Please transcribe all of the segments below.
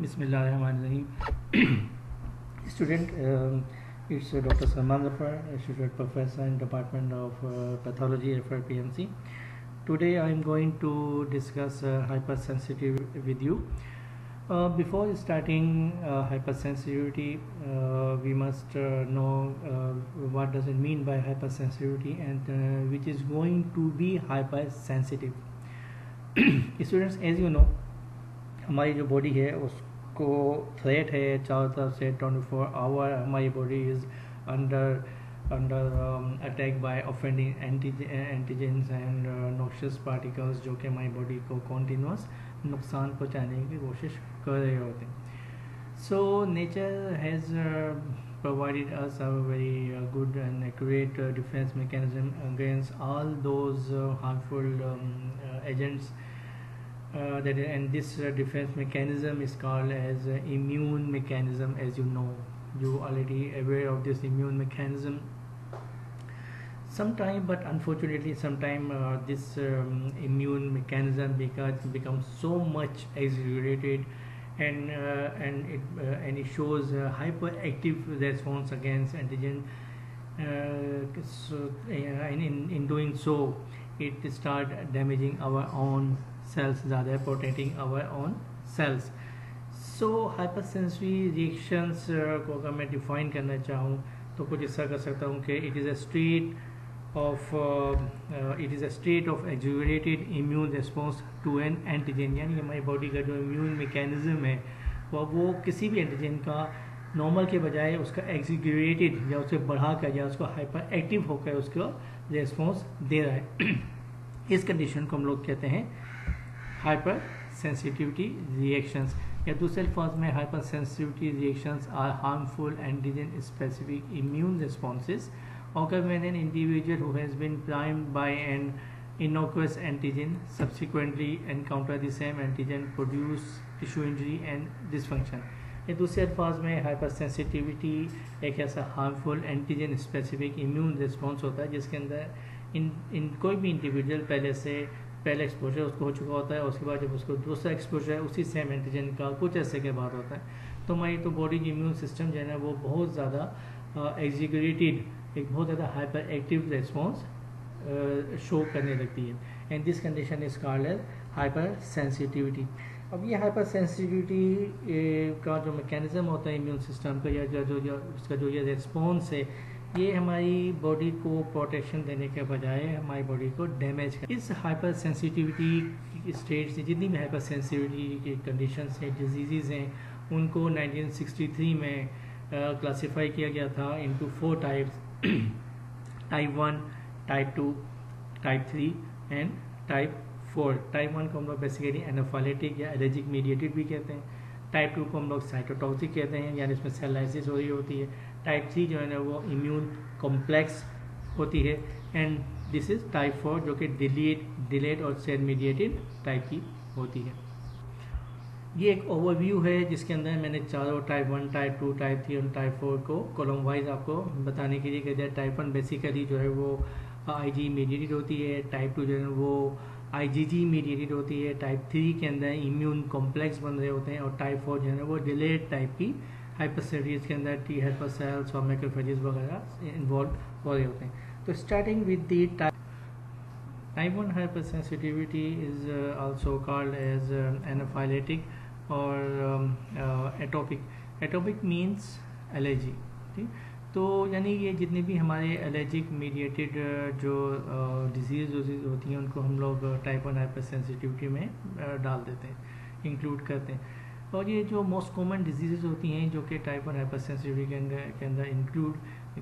Bismillahirrahmanirrahim. Student, it's Dr. Salman Zafar, Associate Professor in Department of Pathology at PMC. Today I am going to discuss hypersensitivity with you. Before starting hypersensitivity, we must know what does it mean by hypersensitivity and which is going to be hypersensitive. Students, as you know, हमारी जो body है उसको threat है चारों तरफ से 24 our हमारी body is under attack by offending antigens and noxious particles जो कि हमारी बॉडी को कॉन्टीन्यूस नुकसान पहुंचाने की कोशिश कर रहे होते हैं. So nature has provided us a very good and accurate defense mechanism against all those harmful agents. And this defense mechanism is called as immune mechanism. As you know, you already aware of this immune mechanism. But unfortunately sometime this immune mechanism becomes so much exaggerated and it shows a hyperactive response against antigen. And in doing so, it start damaging our own cells, rather protecting our own cells. So hypersensory reactions को अगर मैं define करना चाहूँ तो कुछ ऐसा कर सकता हूँ कि it is a state of exaggerated immune response to an antigen. यानी हमारी बॉडी का जो immune mechanism है वो किसी भी एंटीजन का नॉर्मल के बजाय उसका exaggerated या उसे बढ़ा कर या उसको हाइपर एक्टिव होकर उसको रेस्पॉन्स दे रहा है. इस कंडीशन को हम लोग कहते हैं हाइपर सेंसिटिविटी रिएक्शंस, या दूसरे अल्फाज में hyper sensitivity reactions are harmful antigen specific immune responses occur when an individual who has been primed by an innocuous antigen subsequently encounter the same antigen produce tissue injury and dysfunction. या दूसरे अल्फाज में hyper sensitivity एक ऐसा harmful antigen specific immune response होता है जिसके अंदर इन कोई भी इंडिविजुअल पहले एक्सपोजर उसको हो चुका होता है, उसके बाद जब उसको दूसरा एक्सपोजर उसी सेम एंटीजन का कुछ ऐसे के बाद होता है तो हमारी तो बॉडी की इम्यून सिस्टम जो है ना वो बहुत ज़्यादा एग्जीक्यूटेड एक बहुत ज़्यादा हाइपर एक्टिव रेस्पॉन्स शो करने लगती है. And this condition is called as hyper sensitivity. अब ये हाइपर सेंसिटिविटी का जो मैकेनिज्म होता है इम्यून सिस्टम का या उसका जो ये रेस्पॉन्स है ये हमारी बॉडी को प्रोटेक्शन देने के बजाय हमारी बॉडी को डैमेज कर. इस हाइपर सेंसिटिविटी स्टेट से जितनी भी हाइपर सेंसिटिविटी की कंडीशंस हैं डिजीज़ हैं उनको 1963 में क्लासीफाई किया गया था into 4 types. Type 1, type 2, type 3 and type 4. Type 1 को हम लोग बेसिकली एनाफाइलेटिक या एलर्जिक मीडिएटेड भी कहते हैं. टाइप 2 को हम लोग साइटोटॉक्सिक कहते हैं यानी इसमें सेल लाइसिस हो रही होती है. टाइप 3 जो है ना वो इम्यून कॉम्प्लेक्स होती है. एंड दिस इज टाइप 4 जो कि डिलेड और सेल मीडिएटेड टाइप की होती है. ये एक ओवरव्यू है जिसके अंदर मैंने चारों टाइप 1, टाइप 2, टाइप 3 और टाइप 4 को कॉलम वाइज आपको बताने के लिए कह दिया. टाइप 1 बेसिकली जो है वो आईजी मीडिएटेड होती है. टाइप 2 जो है वो आईजीजी मीडिएटेड होती है. टाइप 3 के अंदर इम्यून कॉम्प्लेक्स बन रहे होते हैं और टाइप 4 जो है वो डिलेड टाइप की हाइपरसेंसिटिविटी के अंदर टी हेल्पर सेल्स और मैक्रोफेजेस वगैरह इन्वॉल्व हो रहे होते हैं. तो starting with the type 1 hypersensitivity is also called as anaphylactic or atopic. Atopic means allergy. ठीक, तो यानी ये जितने भी हमारे एलर्जिक मीडिएटेड जो डिजीज़ होती हैं उनको हम लोग टाइप 1 हाइपरसेंसिटिविटी में डाल देते हैं, इंक्लूड करते हैं. और ये जो मोस्ट कॉमन डिजीज़ होती हैं जो कि टाइप 1 हाइपरसेंसिटिविटी के अंदर इंक्लूड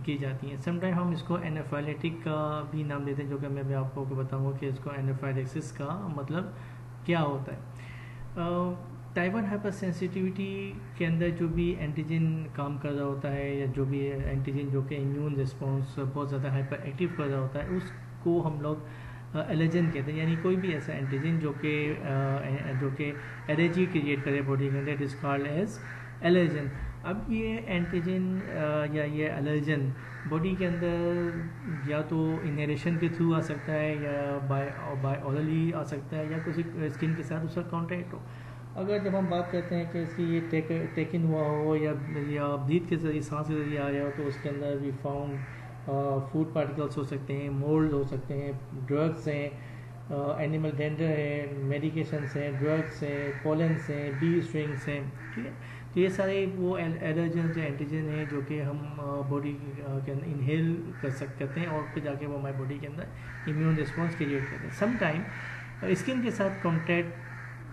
की जाती हैं. समटाइम हम इसको एनाफाइलेटिक का भी नाम देते हैं जो कि मैं भी आपको बताऊंगा कि इसको एनाफाइलेक्सिस का मतलब क्या होता है. टाइप 1 हाइपरसेंसिटिविटी के अंदर जो भी एंटीजन काम कर रहा होता है या जो भी एंटीजन जो कि इम्यून रिस्पॉन्स बहुत ज़्यादा हाइपर एक्टिव कर रहा होता है उसको हम लोग एलर्जन कहते हैं. यानी कोई भी ऐसा एंटीजन जो कि एलर्जी क्रिएट करे बॉडी के अंदर, it is called as allergen. अब ये एंटीजन या ये एलर्जन बॉडी के अंदर या तो इनहेलेशन के थ्रू आ सकता है या बाय ऑरली आ सकता है या किसी स्किन के साथ उसका कॉन्टैक्ट हो. अगर जब हम बात करते हैं कि इसकी ये टेकन हुआ हो या ब्रीथ के जरिए सांस के जरिए आया हो, तो उसके अंदर वी फाउंड फूड पार्टिकल्स हो सकते हैं, मोल्ड हो सकते हैं, ड्रग्स हैं, एनिमल डेंडर है, मेडिकेशंस हैं, ड्रग्स हैं, पोलेंस हैं, बी स्ट्रिंग्स हैं, ठीक है। तो ये सारे वो एलर्जन या एंटीजन हैं जो कि हम बॉडी के अंदर इनहेल करते हैं और फिर जाके वो हमारी बॉडी के अंदर इम्यून रिस्पॉन्स क्रिएट करते हैं। सम टाइम स्किन के साथ कॉन्टैक्ट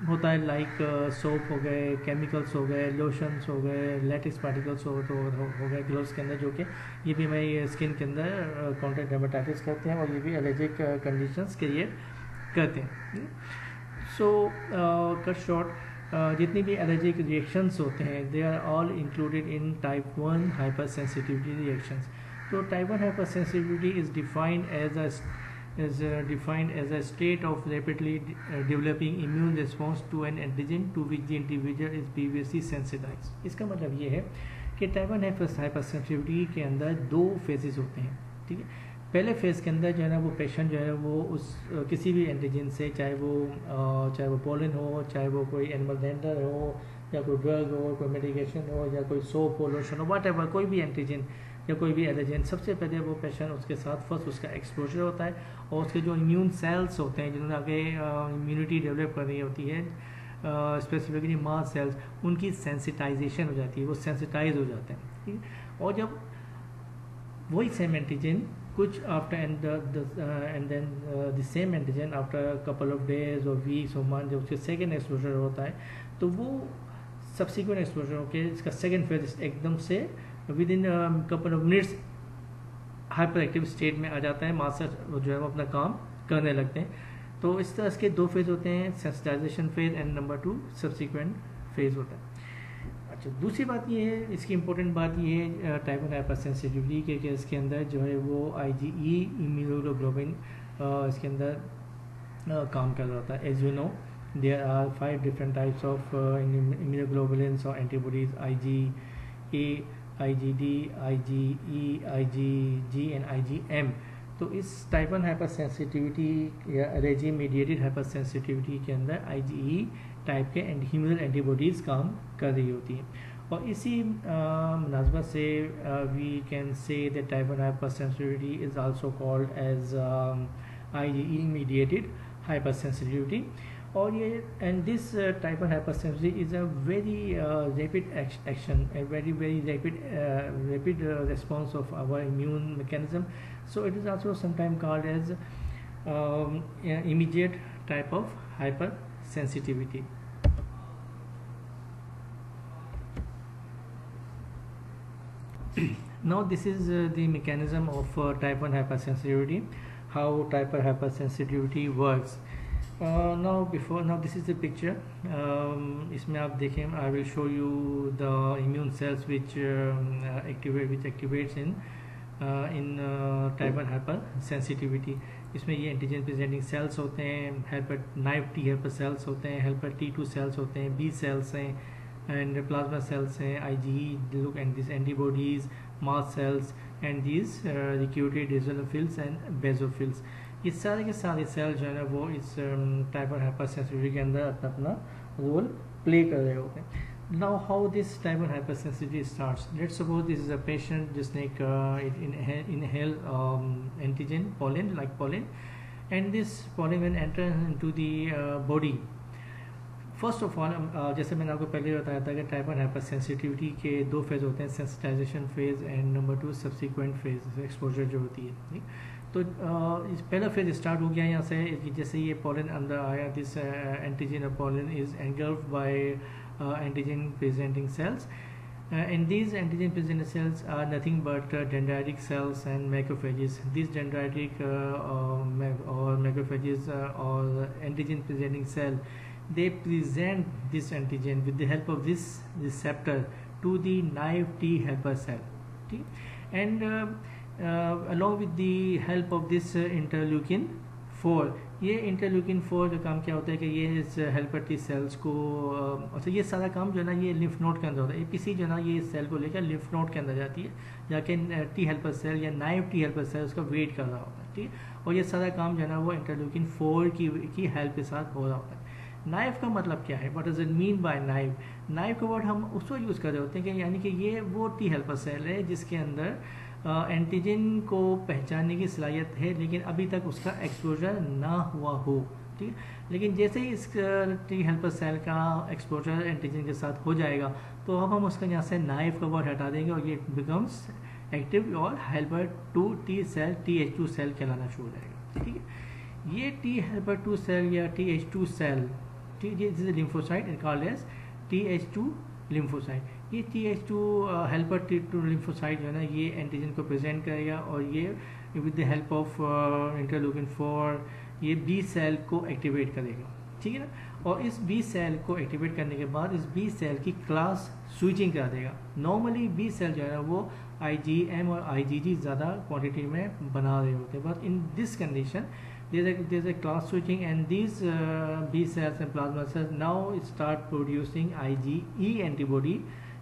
होता है, लाइक सोप हो गए, केमिकल्स हो गए, लोशंस हो गए, लेटेक्स पार्टिकल्स हो गए ग्लव्स के अंदर, जो कि ये भी हमारी स्किन के अंदर कॉन्टैक्ट डर्मेटाइटिस करते हैं और ये भी एलर्जिक कंडीशंस क्रिएट करते हैं। सो कट शॉर्ट, जितनी भी एलर्जिक रिएक्शंस होते हैं they are all included in type 1 hyper sensitivity reactions. तो type 1 hyper sensitivity is defined as a state of rapidly developing immune response to an antigen to which the individual is previously sensitized। इसका मतलब ये है कि type 1 hypersensitivity के अंदर दो phases होते हैं, ठीक है। पहले फेज़ के अंदर जो है ना वो पेशेंट जो है वो उस किसी भी एंटीजन से, चाहे वो पोलन हो, चाहे वो कोई एनिमल डेंडर हो, या कोई ड्रग हो, कोई मेडिकेशन हो, या कोई सोप हो, लोशन हो, वट एवर, कोई भी एंटीजन या कोई भी एलर्जन, सबसे पहले वो पेशेंट उसके साथ फर्स्ट उसका एक्सपोजर होता है और उसके जो इम्यून सेल्स होते हैं जिन्होंने आगे इम्यूनिटी डेवलप करनी होती है, स्पेसिफिकली मास सेल्स, उनकी सेंसिटाइजेशन हो जाती है, वो सेंसिटाइज हो जाते हैं, ठीक है। और जब वही सेम एंटीजन कुछ after and then the same antigen after couple of days और वीक्स और मंथ, जब उसके सेकेंड एक्सपोजर होता है तो वो सब्सिक्वेंट एक्सपोजर होकर इसका सेकेंड फेज एकदम से with in couple of minutes hyper active state में आ जाता है, मास जो है वो अपना काम करने लगते हैं। तो इस तरह के दो फेज होते हैं, sensitisation phase and number 2 subsequent phase होता है। अच्छा, दूसरी बात ये है, इसकी इंपॉर्टेंट बात ये है टाइप 1 हाइपर सेंसिटिविटी के केस के अंदर जो है वो IgE इम्यूनोग्लोबुलिन इसके अंदर काम कर रहा होता है। As you know there are 5 different types of immunoglobulins और antibodies, IgA, IgD, IgE, IgG and IgM। तो इस टाइप 1 हाइपर सेंसिटिविटी या एलर्जी मीडिएटेड हाइपर सेंसिटिविटी के अंदर IgE टाइप के ह्यूमन एंटीबॉडीज़ काम कर रही होती हैं। और इसी मुनासबत से we can say that type 1 hyper sensitivity is also called as IgE mediated hyper sensitivity. और ये and this type 1 hyper sensitivity is a very rapid action, a very rapid response of our immune mechanism, so it is also sometimes called as immediate type of hypersensitivity. Now this is the mechanism of type 1 hypersensitivity, how type 1 hypersensitivity works. Now this is the picture. इसमें आप देखें, I will show you the immune cells which activates in type 1 hypersensitivity. इसमें ये antigen presenting sales होते हैं, helper naive T helper cells होते हैं, helper T2 sales होते हैं, B सेल्स हैं एंड प्लाज्मा सेल्स हैं, IgE look and these antibodies, mast cells and these recruited eosinophils and basophils। ये सारे के सारे सेल जो है ना वो इस टाइप 1 हाइपरसेंसिटिविटी के अंदर अपना अपना रोल प्ले कर रहे होते हैं। Now how this type 1 hypersensitivity starts, let's suppose this is a patient जिसने inhale antigen pollen like pollen, and this pollen when enter into the body, first of all जैसे मैंने आपको पहले बताया था कि टाइप 1 हाइपरसेंसिटिविटी के दो फेज होते हैं, sensitisation phase and number 2 subsequent phase, exposure जो होती है। तो पहला फेज स्टार्ट हो गया यहाँ से, जैसे ये पोलन अंदर आया, this antigen of pollen is engulfed by antigen presenting cells, and these antigen presenting cells are nothing but dendritic cells and macrophages. These dendritic or macrophages or antigen presenting cell, they present this antigen with the help of this receptor to the naive T helper cell, and along with the help of this interleukin 4, ये interleukin 4 का काम क्या होता है कि ये इस helper T cells को अच्छा ये सारा काम जो है ना ये लिम्फ नोड के अंदर होता है। APC जो है ना ये इस सेल को लेकर लिम्फ नोड के अंदर जाती है, जाके टी हेल्पर सेल या नाइव टी हेल्पर सेल उसका वेट कर रहा होता है, ठीक है। और ये सारा काम जो है ना वो इंटरल्यूकिन 4 की हेल्प के साथ हो रहा होता है। नाइफ का मतलब क्या है, what does it mean by knife? Knife का वर्ड हम उसको यूज़ कर रहे होते हैं कि यानी कि ये वो टी हेल्पर सेल है जिसके अंदर एंटीजन को पहचानने की सलाहियत है, लेकिन अभी तक उसका एक्सपोजर ना हुआ हो, ठीक है। लेकिन जैसे ही इस टी हेल्पर सेल का एक्सपोजर एंटीजन के साथ हो जाएगा तो अब हम उसका यहाँ से नाइफ का वर्ड हटा देंगे और ये बिकम्स एक्टिव और helper two T cell, TH2 cell कहलाना शुरू हो जाएगा, ठीक है। ये टी हेल्पर 2 सेल या TH2 सेल, ठीक है, this is lymphocyte and called as TH2 lymphocyte. ये TH2 हेल्पर T2 लिम्फोसाइट जो है ना, ये एंटीजन को प्रेजेंट करेगा और ये विद द हेल्प ऑफ इंटरलूकिन 4 ये बी सेल को एक्टिवेट करेगा, ठीक है ना। और इस बी सेल को एक्टिवेट करने के बाद इस बी सेल की क्लास स्विचिंग कर देगा। नॉर्मली बी सेल जो है वो IgM और IgG ज़्यादा क्वांटिटी में बना रहे होते हैं, but in this condition there's a class switching and these B cells and plasma cells now start producing IgE antibody,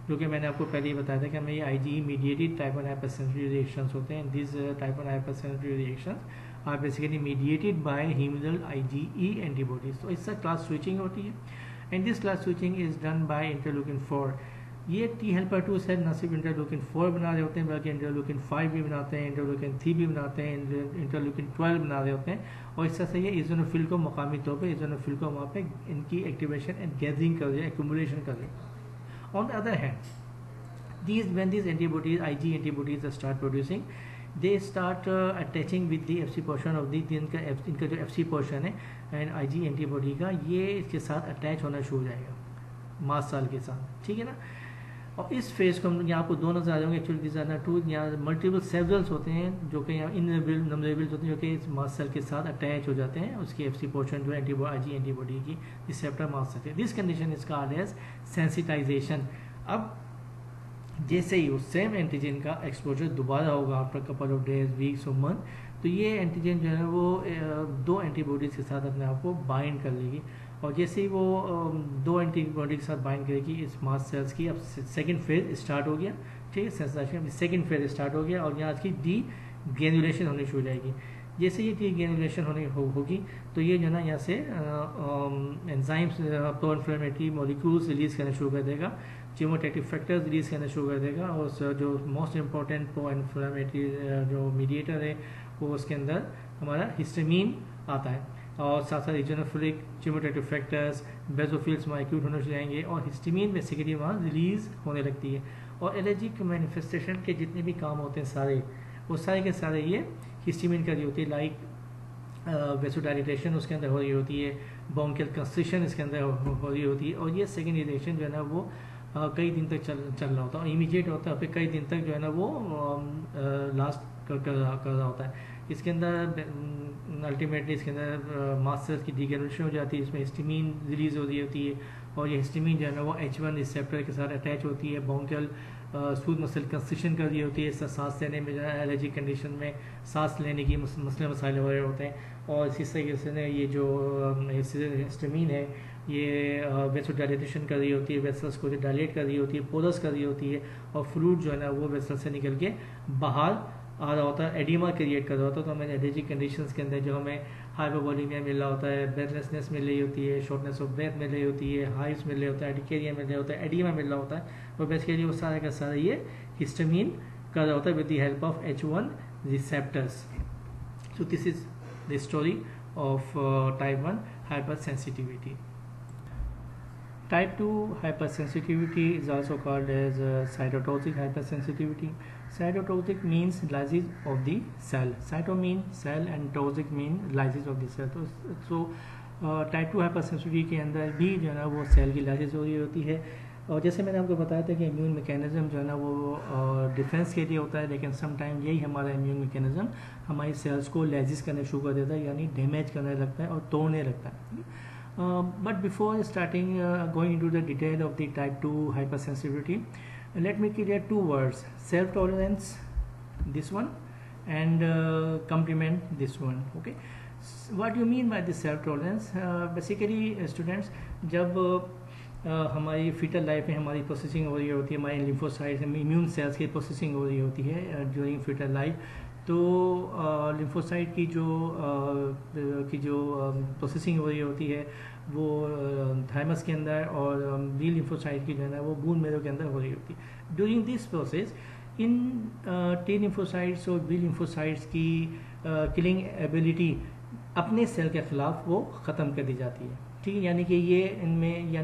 जो कि मैंने आपको पहले ही बताया था कि हमें ये IgE mediated type 1 hypersensitivity reactions होते हैं। These type 1 hypersensitivity reactions are basically mediated by humoral IgE antibodies। तो इससे class switching होती है and this class switching is done by interleukin 4। ये टी हेल्पर 2 सेल न सिर्फ इंटरलूकिन 4 बना रहे होते हैं बल्कि इंटरलूकिन 5 भी बनाते हैं, इंटरलूकिन 3 भी बनाते हैं, इंटरलूकिन 12 बना रहे होते हैं। और इस तरह से ये इज़ोनोफिल को मकामी तौर पे इज़ोनोफिल को वहाँ पे इनकी एक्टिवेशन एंड गैदरिंग कर रहे हैं, एक्यूमुलेशन कर रहे हैं। On the other hand when these antibodies, Ig antibodies start producing, they start attaching with the FC portion of the इनका जो FC portion है एंड Ig एंटीबॉडी का, ये इसके साथ अटैच होना शुरू हो जाएगा मास साल के साथ, ठीक है ना। और इस फेज को हम यहाँ आपको दो नजर आ जाएंगे, एक्चुअली डिजाइनर 2 यहाँ मल्टीपल सेवरल्स होते हैं जो कि यहाँ नंबरेबल्स होते हैं जो कि इस मास सेल के साथ अटैच हो जाते हैं, उसकी FC पोर्शन जो Ig एंटीबॉडी की रिसेप्टर मास सेल है। This condition is called as sensitisation. अब जैसे ही उस सेम एंटीजन का एक्सपोजर दोबारा होगा after couple of days, weeks और मंथ, तो ये एंटीजन जो है वो दो एंटीबॉडीज के साथ अपने आप को बाइंड कर लेगी। और जैसे ही वो दो एंटीबॉडी के साथ बाइंड करेगी इस मास सेल्स की, अब सेकंड फेज स्टार्ट हो गया, ठीक है, सेंसिटाइजेशन सेकंड फेज स्टार्ट हो गया और यहाँ की डी ग्रेनुलेशन होनी शुरू हो जाएगी। जैसे ये डी ग्रेनुलेशन होगी तो ये जो है ना यहाँ से enzymes pro inflammatory molecules release करना शुरू कर देगा, चीमोटैक्टिव फैक्टर्स रिलीज करना शुरू कर देगा और जो मोस्ट इम्पॉर्टेंट प्रो इन्फ्लेमेटरी जो मीडिएटर है वो उसके अंदर हमारा हिस्टामीन आता है और साथ साथ इजोनोफिलिक चीमोटैक्टिव फैक्टर्स बेसोफिल्स वहाँ एक्यूट होने शुरू जाएंगे और हिस्टामीन बेसिकली वहाँ रिलीज होने लगती है। और एलर्जिक मैनिफेस्टेशन के जितने भी काम होते हैं सारे वो सारे के सारे ये हिस्टामीन का होती है, लाइक वेसोडाइलेशन उसके अंदर हो रही होती है, ब्रोंकियल कंस्ट्रिक्शन इसके अंदर हो रही होती है और ये सेकेंड रिएक्शन जो है ना वो कई दिन तक चल रहा होता है, इमीडिएट होता है, फिर कई दिन तक जो है ना वो लास्ट कर रहा होता है। इसके अंदर अल्टीमेटली इसके अंदर मास सेल्स की डीग्रेनुलेशन हो जाती है, इसमें हिस्टामीन रिलीज हो रही होती है और ये हिस्टामीन जो है ना वो H1 रिसेप्टर के साथ अटैच होती है, ब्रोंकियल स्मूथ मसल कंस्ट्रिक्शन कर रही होती है, सांस लेने में जो है एलर्जी कंडीशन में सांस लेने की मसले मसाइल हो रहे होते हैं और इसी तरीके से ये जो हिस्टामीन है ये वेसोडाइलेशन कर रही होती है, वेसल्स को डायलेट कर रही होती है, पोरस कर रही होती है और फ्लूइड जो है ना वो वेसल से निकल के बाहर आ रहा होता है, एडिमा क्रिएट कर रहा होता है। तो हमें एलर्जिक कंडीशंस के अंदर जो हमें हाइपोवोलीमिया मिल रहा होता है, ब्रेथलेसनेस मिल रही होती है, शॉर्टनेस ऑफ ब्रेथ मिल रही होती है, हाइव्स मिल रहे होता है, डिकेरिया मिल रहा होता है, एडिमा मिल रहा होता है, तो बेसिकली वो सारा का सारा ये हिस्टामीन कर रहा होता है with the help of H1 receptors. So this is the story of type 1 hypersensitivity. Type 2 hypersensitivity is also called as cytotoxic hypersensitivity. Cytotoxic means lysis of the cell. Cyto mean cell and toxic mean lysis of the cell. So type 2 hypersensitivity के अंदर भी जो है ना वो cell की lysis हो रही होती है और जैसे मैंने आपको बताया था कि इम्यून मैकेनिज्म जो है ना वो डिफेंस के लिए होता है, लेकिन सम टाइम यही हमारा इम्यून मैकेनिज्म हमारी सेल्स को लाइसिस करने शुरू कर देता है, यानी डैमेज करने लगता है और तोड़ने लगता है। But before starting going into the detail of the type 2 hypersensitivity, let me clear two words: self-tolerance, this one, and complement, this one. Okay, what do you mean by this self-tolerance? Basically, students, जब हमारी fetal life में हमारी processing हो रही होती है, हमारे lymphocytes immune cells की प्रोसेसिंग हो रही होती है ड्यूरिंग फीटल लाइफ, तो लिम्फोसाइट की जो प्रोसेसिंग हो रही होती है वो थाइमस के अंदर, और बी लिम्फोसाइट की जो है ना वो बून मेरो के अंदर हो रही होती है। During this process in T lymphocytes और बी लिम्फोसाइट्स की किलिंग एबिलिटी अपने सेल के खिलाफ वो ख़त्म कर दी जाती है, ठीक है। यानी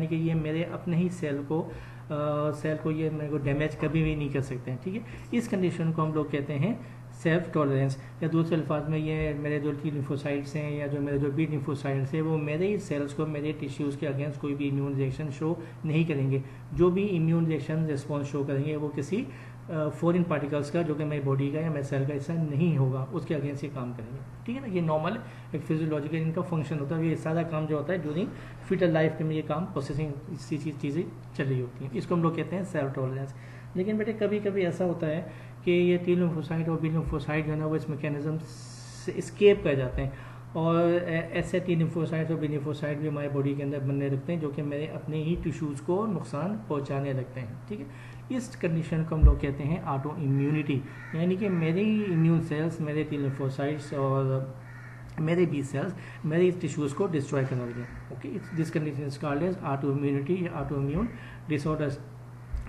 कि ये मेरे अपने ही सेल को ये मेरे को डैमेज कभी भी नहीं कर सकते हैं, ठीक है। इस कंडीशन को हम लोग कहते हैं सेल्फ टॉलरेंस, या दूसरे अल्फाज में ये मेरे जो टी लिम्फोसाइट्स हैं या जो मेरे जो बी लिम्फोसाइट्स हैं वो मेरे ही सेल्स को, मेरे टिश्यूज़ के अगेंस्ट कोई भी इम्यून रिएक्शन शो नहीं करेंगे। जो भी इम्यून रिएक्शन रिस्पॉन्स शो करेंगे वो किसी फॉरेन पार्टिकल्स का, जो कि मेरी बॉडी का या मेरे सेल का हिस्सा नहीं होगा, उसके अगेंस्ट ये काम करेंगे, ठीक है ना। ये नॉर्मल एक फिजियोलॉजिकल इनका फंक्शन होता है। ये सारा काम जो होता है ड्यूरिंग फीटल लाइफ में ये काम प्रोसेसिंग इसी चीज़ें चल रही होती हैं, इसको हम लोग कहते हैं सेल्फ टॉलरेंस। लेकिन बेटे कभी कभी ऐसा होता है कि ये टी लिम्फोसाइट और बी लिम्फोसाइट जो है ना वो इस मैकेनिज्म से एस्केप कर जाते हैं, और ऐसे टी लिम्फोसाइट और बी लिम्फोसाइट भी हमारे बॉडी के अंदर बनने लगते हैं जो कि मेरे अपने ही टिश्यूज़ को नुकसान पहुंचाने लगते हैं, ठीक है। इस कंडीशन को हम लोग कहते हैं ऑटो इम्यूनिटी, यानी कि मेरे इम्यून सेल्स, मेरे टी लिम्फोसाइट्स और मेरे बी सेल्स मेरे टिश्यूज़ को डिस्ट्रॉय करने लगे। Okay, this condition is called as auto immunity या ऑटो इम्यून डिसऑर्डर्स।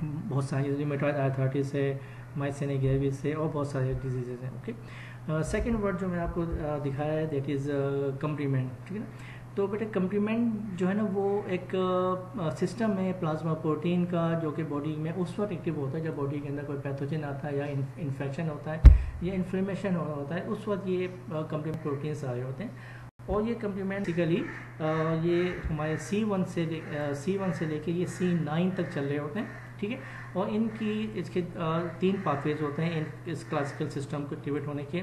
बहुत सारी रिमेटॉइड आर्थराइटिस है, माइसेनिया ग्रेविस है, और बहुत सारे डिजीजेज हैं। ओके, सेकेंड वर्ड जो मैंने आपको दिखाया है दैट इज़ कम्प्लीमेंट, ठीक है ना। तो बेटे कम्प्लीमेंट जो है ना वो एक सिस्टम है प्लाज्मा प्रोटीन का, जो कि बॉडी में उस वक्त एक्टिव होता है जब बॉडी के अंदर कोई पैथोजन आता है या इन्फेक्शन होता है या इन्फ्लेमेशन होता है, उस वक्त ये कम्प्लीमेंट प्रोटीन्स आ रहे होते हैं। और ये कम्प्लीमेंटिकली ये हमारे C1 से लेके ये C9 तक चल रहे होते हैं, ठीक है। और इसके 3 पाथवेज होते हैं इस क्लासिकल सिस्टम को एक्टिवेट होने के।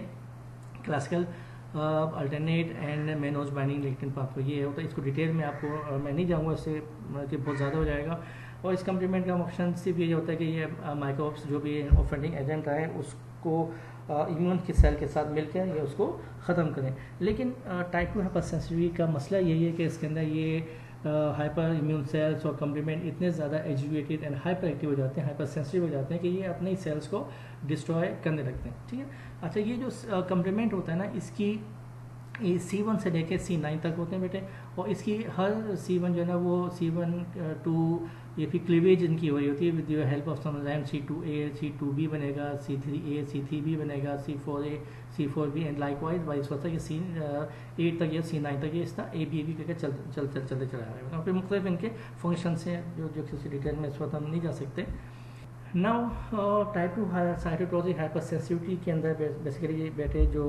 Classical, alternate and mannose binding lectin pathway ये होता है। इसको डिटेल में आपको मैं नहीं जाऊँगा, इससे कि बहुत ज़्यादा हो जाएगा। और इस कम्प्लीमेंट का फंक्शन सिर्फ ये होता है कि ये माइक्रोब्स जो भी ऑफेंडिंग एजेंट आए उसको इम्यून के सेल के साथ मिलकर ये उसको ख़त्म करें। लेकिन टाइप 2 हाइपरसेंसिटिविटी का मसला यही है कि इसके अंदर ये हाइपर इम्यून सेल्स और कम्प्लीमेंट इतने ज़्यादा एजुकेटेड एंड हाइपर एक्टिव हो जाते हैं, हाइपर सेंसिटिव हो जाते हैं कि ये अपने ही सेल्स को डिस्ट्रॉय करने लगते हैं, ठीक है। अच्छा, ये जो कम्प्लीमेंट होता है ना, इसकी C1 से लेकर C9 तक होते हैं बेटे, और इसकी हर C1 जो है ना वो C1 टू ये फिर क्लीवेज इनकी हो रही होती है with the help of some enzyme. C2A C2B बनेगा, C3A C3B बनेगा, C4A C4B and likewise vice versa. ये C8 तक या C9 तक ये इस तरह A B करके चलते चला रहा है। फिर मुख्तलिफ इनके फंक्शन हैं जो किसी डिटेल में इस वक्त हम नहीं जा सकते। नाउ टाइप 2 साइटोटॉक्सिक हाइपरसेंसिटिविटी के अंदर बेसिकली बेटे जो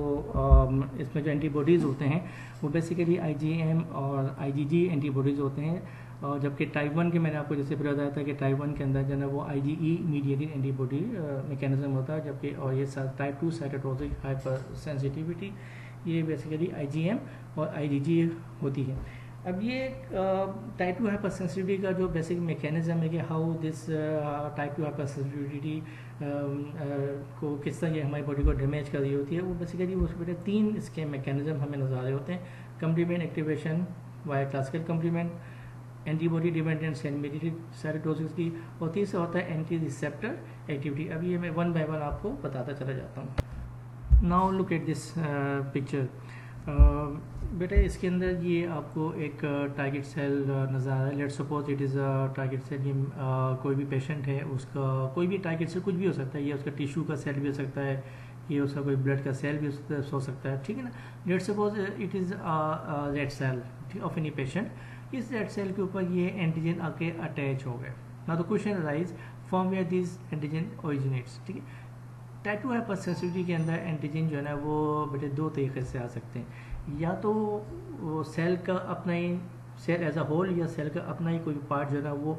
इसमें जो एंटीबॉडीज़ होते हैं वो बेसिकली IgM और IgG एंटीबॉडीज़ होते हैं, और जबकि टाइप 1 के मैंने आपको जैसे बताया था कि टाइप 1 के अंदर जो है वो IgE मीडिएटेड एंटीबॉडी मैकेनिज्म होता है, जबकि और ये टाइप 2 साइटोटॉक्सिक हाइपरसेंसिटिविटी ये बेसिकली IgM और IgG होती है। अब ये टाइप 2 हाइपरसेंसिटिविटी का जो बेसिक मैकेनिज्म है कि हाउ दिस टाइप 2 हाइपरसेंसिटिविटी को किस तरह ये हमारी बॉडी को डैमेज कर रही होती है, वो बेसिकली उसमें 3 इसके मैकेनिज्म हमें नजर आ रहे होते हैं। Complement activation via classical complement, antibody dependent cell mediated cytotoxicity की, और तीसरा होता है एंटी रिसेप्टर एक्टिविटी। अब ये मैं वन बाय वन आपको बताता चला जाता हूँ। Now look at this picture. बेटा इसके अंदर ये आपको एक टारगेट सेल नज़र आ रहा है। Let's suppose it is a target cell. ये कोई भी पेशेंट है उसका कोई भी टारगेट सेल कुछ भी हो सकता है, ये उसका टिश्यू का सेल भी हो सकता है, ये उसका कोई ब्लड का सेल भी हो सकता है, ठीक है ना। Let's suppose it is red cell of any patient. इस रेड सेल के ऊपर ये एंटीजन आके अटैच हो गए। Now the question arise from where this antigen originates, ठीक है। टाइप 2 हाइपरसेंसिटिविटी के अंदर एंटीजन जो है ना वो बेटे 2 तरीके से आ सकते हैं, या तो वो सेल का अपना ही सेल एज अ होल, या सेल का अपना ही कोई पार्ट जो है ना वो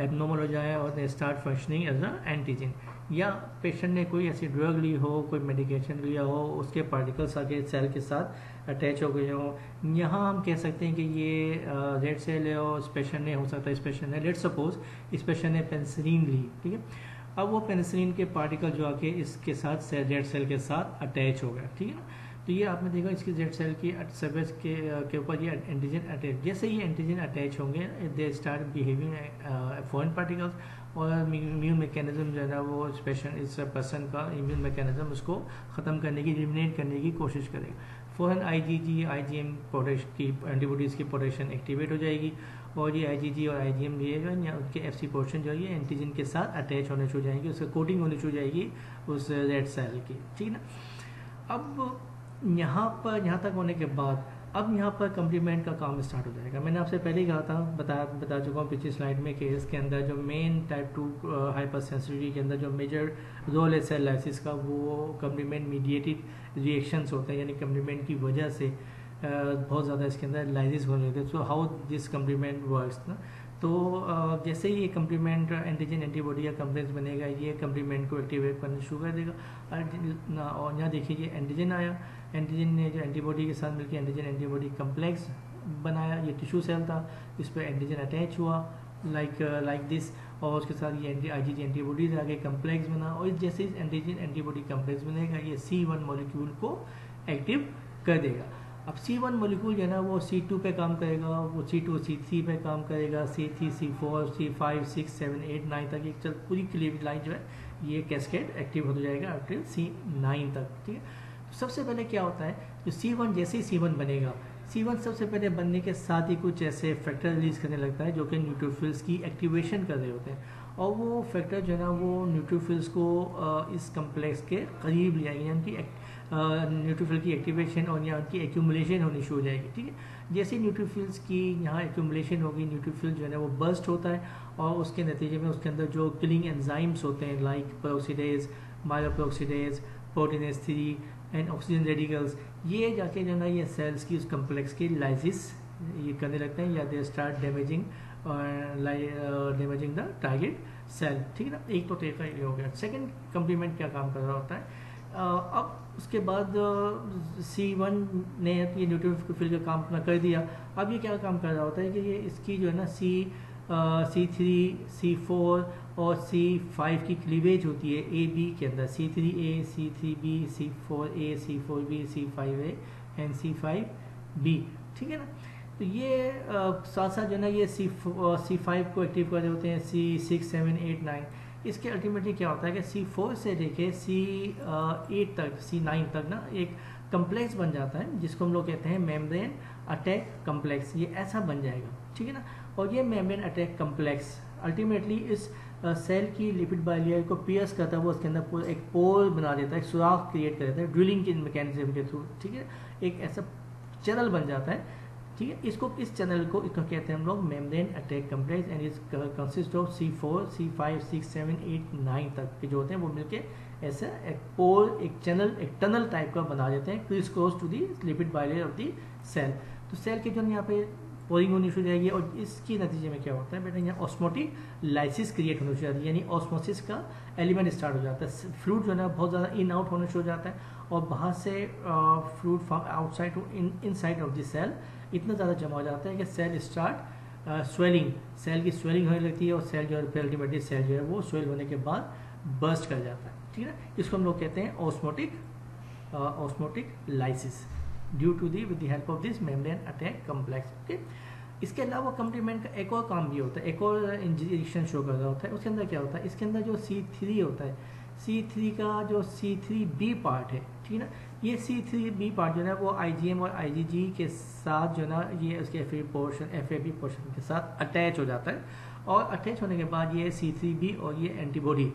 एबनॉर्मल हो जाए और they start functioning as a antigen, या पेशेंट ने कोई ऐसी ड्रग ली हो, कोई मेडिकेशन लिया हो, उसके पार्टिकल्स आके सेल के साथ अटैच हो गए हो। यहाँ हम कह सकते हैं कि ये रेड सेल है और इस पेशेंट ने हो सकता है इस पेशेंट ने लेट्स सपोज इस पेशेंट ने पेनिसिलिन ली, ठीक है। अब वो पेनिसिलिन के पार्टिकल जो आके इसके साथ रेड सेल के साथ अटैच हो गया, ठीक है ना। तो ये आपने देखा इसकी रेड सेल की सरफेस के ऊपर ये एंटीजन अटैच, जैसे ये एंटीजन अटैच होंगे they start behaving foreign particles, और इम्यून मैकेनिज्म जो है ना वो स्पेशल इस पर्सन का इम्यून मैकेनिज्म उसको ख़त्म करने की, एलिमिनेट करने की कोशिश करेगा। फ़ौरन IgG IgM प्रोटेक्शन की एंटीबॉडीज़ की प्रोटेक्शन एक्टिवेट हो जाएगी और ये IgG और IgM ये जो है या उनके FC पोर्शन जो है ये एंटीजन के साथ अटैच होने शुरू हो जाएंगी, उसका कोटिंग होनी शुरू हो जाएगी उस रेड सेल की, ठीक है ना। अब यहाँ तक होने के बाद अब यहाँ पर कम्प्लीमेंट का काम स्टार्ट हो जाएगा। मैंने आपसे पहले ही कहा था, बता चुका हूँ पिछली स्लाइड में कि इसके अंदर जो मेन टाइप 2 हाइपर सेंसिटिविटी के अंदर जो मेजर रोल है सेल लाइसिस का, वो कम्प्लीमेंट मीडिएटेड रिएक्शंस होते हैं, यानी कम्प्लीमेंट की वजह से बहुत ज़्यादा इसके अंदर लाइसिस हो जाते हैं। So how this complement works ना, तो जैसे ही ये कम्प्लीमेंट एंटीजन एंटीबॉडी या कम्प्लेक्स बनेगा, ये कम्प्लीमेंट को एक्टिवेट करना शुरू कर देगा। और यहाँ देखिए ये एंटीजन आया, एंटीजन ने जो एंटीबॉडी के साथ मिलकर एंटीजन एंटीबॉडी कम्प्लेक्स बनाया, ये टिश्यू सेल था, इस पर एंटीजन अटैच हुआ लाइक दिस, और उसके साथ ये IgG एंटीबॉडीज आगे कम्प्लेक्स बना, और जैसे इस एंटीजन एंटीबॉडी कम्प्लेक्स बनेगा ये C1 मॉलिक्यूल को एक्टिव कर देगा। अब C1 मॉलिक्यूल जो है ना वो C2 पे काम करेगा, वो C2 C3 पे काम करेगा, C3 C4 C5 6 7 8 9 तक एक पूरी क्लीवेज लाइन जो है ये कैस्केड एक्टिव हो जाएगा अप C9 तक, ठीक है। सबसे पहले क्या होता है, जो C1 जैसे ही C1 बनेगा, C1 सबसे पहले बनने के साथ ही कुछ ऐसे फैक्टर रिलीज करने लगता है जो कि न्यूट्रोफिल्स की एक्टिवेशन कर रहे होते हैं, और वो फैक्टर जो है ना वो न्यूट्रोफिल्स को इस कम्प्लेक्स के करीब ले आएंगे, यानी कि न्यूट्रोफिल की एक्टिवेशन और यहाँ उनकी एक्यूमुलेशन होनी शुरू हो जाएगी, ठीक है। जैसे ही न्यूट्रोफिल्स की यहाँ एक्यूमुलेशन होगी, न्यूट्रोफिल जो है ना वो बर्स्ट होता है, और उसके नतीजे में उसके अंदर जो किलिंग एंजाइम्स होते हैं like peroxidase, माइलोपेरोक्सीडेज, proteinase 3 and oxygen radicals, ये जाके जो है ना ये सेल्स की उस कम्प्लेक्स की लाइसिस ये करने लगते हैं, या they start damaging the target cell, ठीक है ना। एक तो तरीका ये हो गया। सेकंड कम्प्लीमेंट क्या काम कर रहा होता है, अब उसके बाद C1 ने ये न्यूट्रोफिल का काम अपना कर दिया, अब ये क्या काम कर रहा होता है कि ये इसकी जो है ना C3 C4 और C5 की क्लीवेज होती है AB के अंदर, C3A C3B C4A C4B C5A and C5B, ठीक है ना। तो ये साथ साथ जो है ना ये C5 को एक्टिव कर रहे होते हैं, C6 7 8 9। इसके अल्टीमेटली क्या होता है कि C4 से लेके C8 तक C9 तक ना एक कम्प्लेक्स बन जाता है जिसको हम लोग कहते हैं मेम्ब्रेन अटैक कम्प्लेक्स, ये ऐसा बन जाएगा, ठीक है ना। और ये मेम्ब्रेन अटैक कम्प्लेक्स अल्टीमेटली इस सेल की लिपिड बाइलेयर को पियर्स करता है, वो उसके अंदर पूरा एक पोल बना देता है, एक सुराख क्रिएट कर देता है ड्रिलिंग के मैकेनिज्म के थ्रू, ठीक है। एक ऐसा चैनल बन जाता है, ठीक है। इस चैनल को कहते हैं हम लोग मेम्ब्रेन अटैक कम्प्लेक्स, एंड इस कंसिस्ट ऑफ C4 C5 6 7 8 9 तक के जो होते हैं वो मिलके ऐसा एक पोल, एक चैनल, एक टनल टाइप का बना देते हैं criss cross to the lipid bilayer of the cell. तो सेल के जो यहाँ पे पोरिंग होनी शुरू हो जाएगी, और इसके नतीजे में क्या होता है बेटा, यहाँ ऑस्मोटिक लाइसिस क्रिएट होनी शुरू हो जाती है, यानी ऑस्मोसिस का एलिमेंट स्टार्ट हो जाता है। फ्लूइड जो है ना बहुत ज़्यादा इन आउट होने शुरू हो जाता है, और बाहर से fluid from outside to inside of the cell इतना ज़्यादा जमा हो जाता है कि सेल स्टार्ट स्वेलिंग, सेल की स्वेलिंग होने लगती है, और सेल जो है अल्टीमेटली सेल जो है वो स्वेल होने के बाद बर्स्ट कर जाता है, ठीक है ना। इसको हम लोग कहते हैं osmotic lysis due to the with the help of this membrane attack complex, okay. इसके अलावा कम्प्लीमेंट का एक और काम भी होता है, एक और इंजेक्शन शो कर रहा होता है। उसके अंदर क्या होता है, इसके अंदर जो C3 होता है, C3 का जो C3B पार्ट है, ठीक है ना, ये C3B पार्ट जो है वो IgM और IgG के साथ जो है ना ये उसके FAB पोर्शन के साथ अटैच हो जाता है, और अटैच होने के बाद ये C3B और ये एंटीबॉडी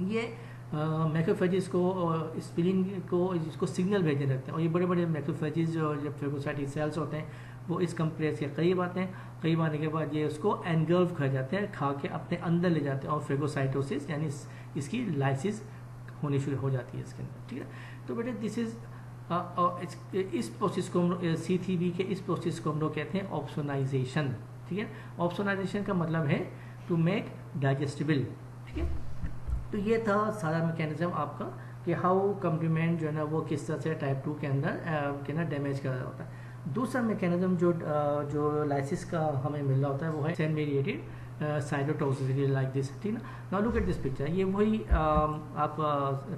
ये मैक्रोफेजेस को और स्पिलिन को इसको सिग्नल भेजने लगते हैं, और ये बड़े बड़े मैक्रोफेजेस और जब फेगोसाइटिक सेल्स होते हैं वो इस कम्प्लेक्स के करीब आते हैं, करीब आने के बाद ये उसको एनगल्फ कर जाते हैं, खा के अपने अंदर ले जाते हैं, और फेगोसाइटोसिस यानी इसकी लाइसिस होनी शुरू हो जाती है इसके अंदर, ठीक है। तो बेटे दिस इज इस प्रोसेस को C3B के इस प्रोसेस को हम लोग कहते हैं ऑप्सोनाइजेशन, ठीक है। ऑप्सोनाइजेशन का मतलब है टू मेक डाइजेस्टिबल, ठीक है। तो ये था सारा मैकेनिज्म आपका कि हाउ कम्प्लीमेंट जो है ना वो किस तरह से टाइप 2 के अंदर के ना डैमेज कर रहा होता है। दूसरा मैकेनिज्म जो लाइसिस का हमें मिल रहा होता है वो है cell mediated cytotoxicity like this, ठीक है ना। Now look at this picture, ये वही आप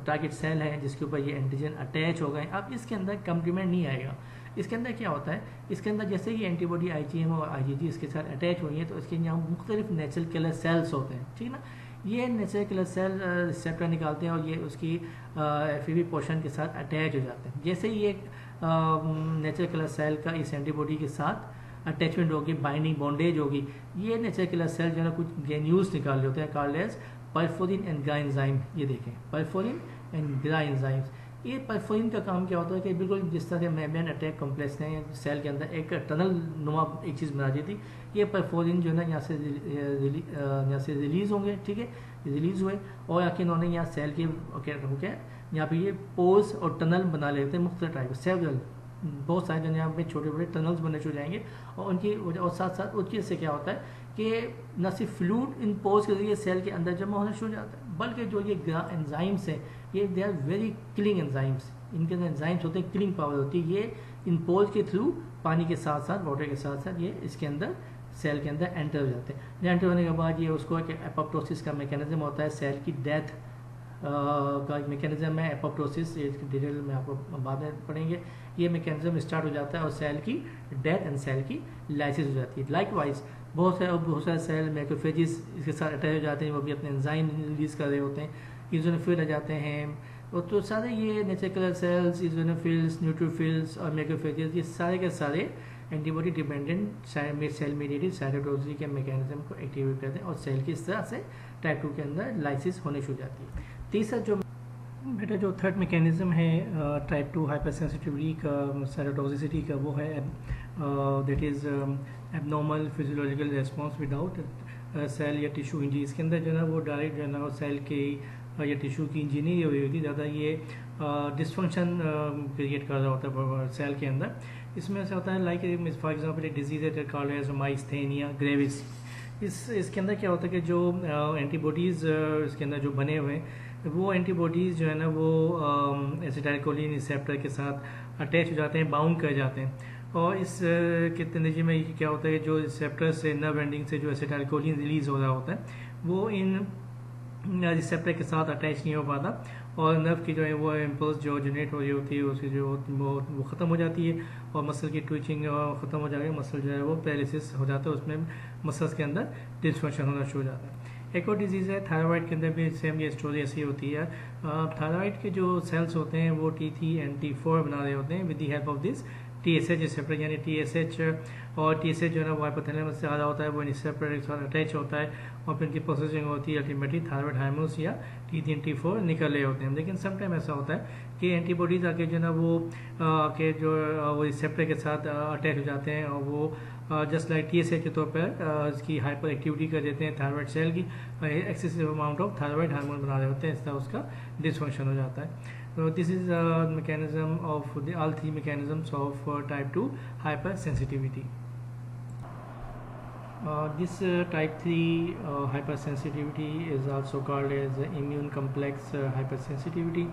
टारगेट सेल है जिसके ऊपर ये एंटीजन अटैच हो गए। अब इसके अंदर कम्प्लीमेंट नहीं आएगा, इसके अंदर क्या होता है, इसके अंदर जैसे कि एंटीबॉडी IgM और IgG इसके साथ अटैच हुई है तो इसके यहाँ मुख्तलिफ नेचुरल किलर सेल्स होते हैं, ठीक है ना। ये नेचुरल किलर सेल रिसेप्टर निकालते हैं और ये उसकी FEV पोर्शन के साथ अटैच हो जाते हैं। जैसे ही ये नेचुरल किलर सेल का इस एंटीबॉडी के साथ अटैचमेंट होगी, बाइंडिंग बॉन्डेज होगी, ये नेचुरल किलर सेल जो है कुछ ग्रेन्यूल्स निकाल रहे होते हैं कॉल्ड एज परफोरिन एंड ग्रा एंजाइम। ये देखें परफोरिन एंड ग्रा एंजाइम्स। ये परफोरिन का काम क्या होता है कि बिल्कुल जिस तरह से मेम्ब्रेन अटैक कॉम्प्लेक्स ने सेल के अंदर एक टनल नुमा एक चीज़ बना दी थी, ये परफोरिन जो है ना यहाँ से रिलीज़ होंगे, ठीक है, रिलीज़ हुए और आके इन्होंने यहाँ सेल के होके यहाँ पे ये पोर्स और टनल बना लेते हैं मुख्तलिफ टाइप सेवरल, बहुत सारे जो यहाँ पे छोटे बड़े टनल्स बनने शुरू हो जाएंगे और उनकी और साथ साथ उसकी से क्या होता है कि न सिर्फ फ्लूइड इन पोर्स के जरिए सेल के अंदर जमा होना शुरू हो जाता है, बल्कि जो ये एंजाइम्स हैं ये they are very killing enzymes. इनके अंदर एंजाइम्स होते हैं, किलिंग पावर होती है। ये इन पोर्स के थ्रू पानी के साथ साथ वाटर के साथ साथ ये इसके अंदर सेल के अंदर एंटर हो जाते हैं। एंटर होने के बाद ये उसको एक एपोप्टोसिस का मैकेनिज्म होता है, सेल की डेथ का एक मैकेनिज्म है एपोप्टोसिस, इसकी डिटेल में आपको बाद में पढ़ेंगे। ये मैकेनिज्म स्टार्ट हो जाता है और सेल की डेथ एंड सेल की लाइसिस हो जाती है। लाइकवाइज बहुत सारे सेल मैक्रोफेजेस इसके साथ अटैच हो जाते हैं, वो भी अपने एंजाइम रिलीज कर रहे होते हैं, इज़ोनोफिल आ जाते हैं। और तो सारे ये नेचुरल किलर सेल्स, इज़ोनोफिल्स, न्यूट्रोफिल्स और मैक्रोफेजेस ये सारे के सारे एंटीबॉडी डिपेंडेंट सेल मेडिएटेड साइटोटॉक्सिस के मैकेनिज्म को एक्टिवेट करते हैं और सेल की इस तरह से टाइप 2 के अंदर लाइसिस होने शुरू हो जाती है। तीसरा जो बेटा जो थर्ड मैकेनिज्म है टाइप 2 हाइपर सेंसिटिविटी का साइटोटॉक्सिसिटी का, वो है that is abnormal physiological response without cell या टिश्यू इंजरी। इसके अंदर जो है ना वो डायरेक्ट जो है ना सेल के या टिश्यू की इंजीनियरिंग हुई होती है, ज़्यादा ये डिस्फंक्शन क्रिएट कर रहा होता है सेल के अंदर। इसमें ऐसा होता है लाइक फॉर एग्जांपल एक डिजीज है कॉल्ड एज माइस्थेनिया ग्रेविस। इसके अंदर क्या होता है कि जो एंटीबॉडीज़ इसके अंदर जो बने हुए हैं वो एंटीबॉडीज़ जो है ना वो एसिटाइलकोलिन रिसेप्टर के साथ अटैच हो जाते हैं, बाउंड कर जाते हैं। और इस के नतीजे में क्या होता है कि जो रिसेप्टर से नर्व एंडिंग से जो एसिटाइलकोलिन रिलीज़ हो रहा होता है वो इन रिसेप्टर के साथ अटैच नहीं हो पाता और नर्व की जो है वो इम्पल्स जो जनरेट हो रही होती है उसकी जो वो ख़त्म हो जाती है और मसल की ट्विचिंग ख़त्म हो जाएगी, मसल जो है वो पैरालिसिस हो जाता है, उसमें मसल्स के अंदर डिस्फंक्शन होना शुरू हो जाता है। एक और डिजीज़ है थायराइड के अंदर भी सेम ये स्टोरी ऐसी होती है। थायराइड के जो सेल्स होते हैं वो T3 and T4 बना रहे होते हैं with the help of this TSH receptor, यानी TSH और TSH जो है ना वो हाइपोथैलेमस से आ रहा होता है, वो रिसेप्टर के साथ अटैच होता है और फिर उनकी प्रोसेसिंग होती है, अल्टीमेटली थायराइड हार्मोन्स या T3 and T4 निकल रहे होते हैं। लेकिन समटाइम ऐसा होता है कि एंटीबॉडीज़ आके जो है ना वो आके जो वो रिसेप्टर के साथ अटैच हो जाते हैं और वो जस्ट लाइक TSH के तौर पर इसकी हाइपर एक्टिविटी कर देते हैं थायराइड सेल की, excessive amount of thyroid hormone बना रहे होते हैं, इस तरह उसका डिसफंक्शन हो जाता है। So this is a mechanism of all three mechanisms of type 2 hypersensitivity. This type 3 hypersensitivity is also called as immune complex hypersensitivity.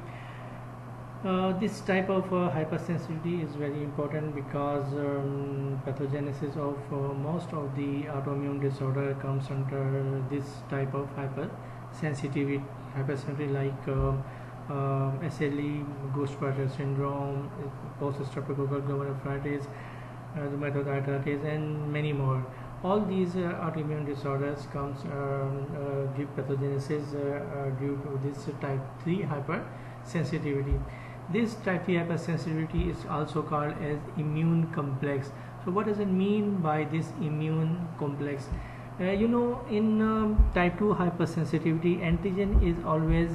This type of hypersensitivity is very important because pathogenesis of most of the autoimmune disorder comes under this type of hypersensitivity like SLE, Ghost-Rider syndrome, post-streptococcal glomerulonephritis, rheumatoid arthritis, and many more. All these autoimmune disorders comes give pathogenesis due to this type 3 hypersensitivity. This type 3 hypersensitivity is also called as immune complex. So what does it mean by this immune complex? In type 2 hypersensitivity, antigen always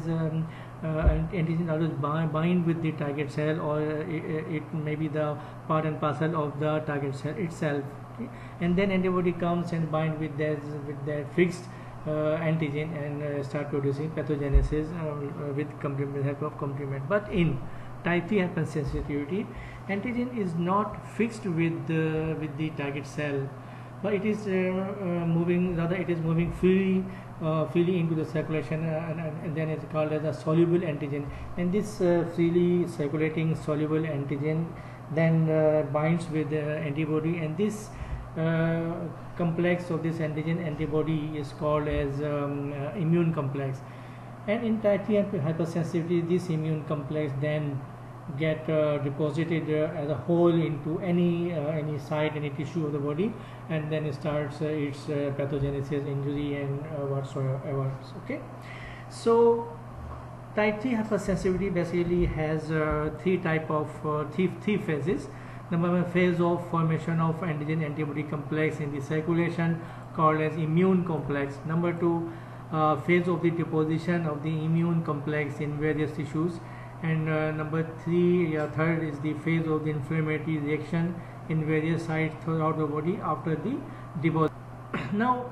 bind with the target cell, or it may be the part and parcel of the target cell itself. Okay? And then antibody comes and bind with that fixed antigen and start producing pathogenesis with help of complement. But in type 3 hypersensitivity, antigen is not fixed with the target cell, but it is moving freely into the circulation, and then it's called as a soluble antigen. And this freely circulating soluble antigen then binds with the antibody, and this complex of this antigen antibody is called as immune complex. And in type 3 hypersensitivity, this immune complex then get deposited as a whole into any site, any tissue of the body, and then it starts its pathogenesis, injury, and whatsoever. Okay, so type 3 hypersensitivity basically has three phases. Number one, phase of formation of antigen antibody complex in the circulation called as immune complex. Number two, phase of the deposition of the immune complex in various tissues. And number third is the phase of the inflammatory reaction in various sites throughout the body after the deposition. Now,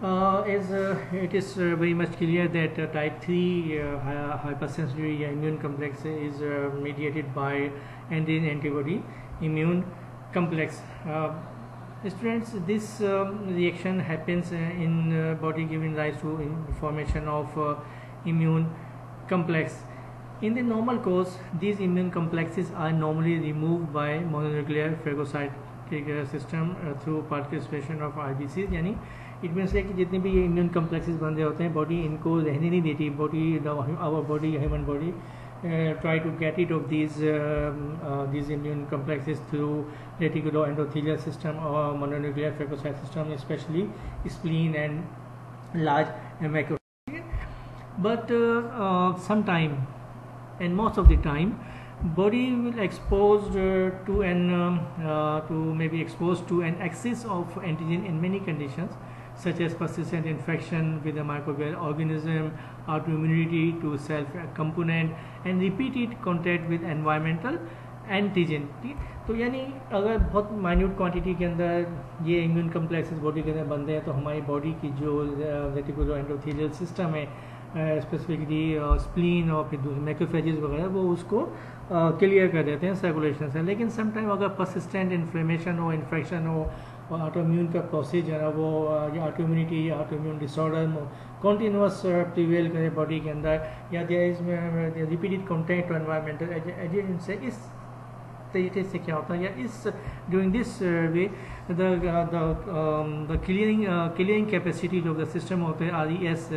as it is very much clear that type 3 hypersensitivity immune complex is mediated by antigen antibody immune complex. Students, this reaction happens in body, giving rise to formation of immune complex. In the normal course, these immune complexes are normally removed by mononuclear phagocytic system through participation of RBCs. यानी it means है कि जितने भी ये immune complexes बन रहे होते हैं, बॉडी इनको रहने नहीं देती. Our body, human body try to get rid of these immune complexes through reticuloendothelial system or mononuclear phagocyte system, especially spleen and large macrophages. But sometime, and most of the time, body will exposed maybe exposed to an excess of antigen in many conditions, such as persistent infection with a microbial organism, autoimmunity to self component, and repeated contact with environmental antigen. ठीक, तो यानी अगर बहुत minute quantity के अंदर ये immune complexes body के अंदर बनते हैं, तो हमारी बॉडी की जो रेटिकुलोएंडोथेलियल सिस्टम है, स्पेसिफिकली स्प्लीन और फिर मैक्रोफेजेस वगैरह, वो उसको क्लियर कर देते हैं सर्कुलेशन से. लेकिन समटाइम अगर परसिस्टेंट इन्फ्लेमेशन हो, इन्फेक्शन हो, और ऑटोइम्यून का प्रोसेस जो है वो या ऑटोइम्यूनिटी या ऑटोइम्यून डिसऑर्डर कॉन्टीन्यूस प्रिवेल करे बॉडी के अंदर, या there is repeated contact to environmental agent से, इस तरीके से क्या होता है, या इस during this way the clearing capacity जो द सिस्टम होते हैं RES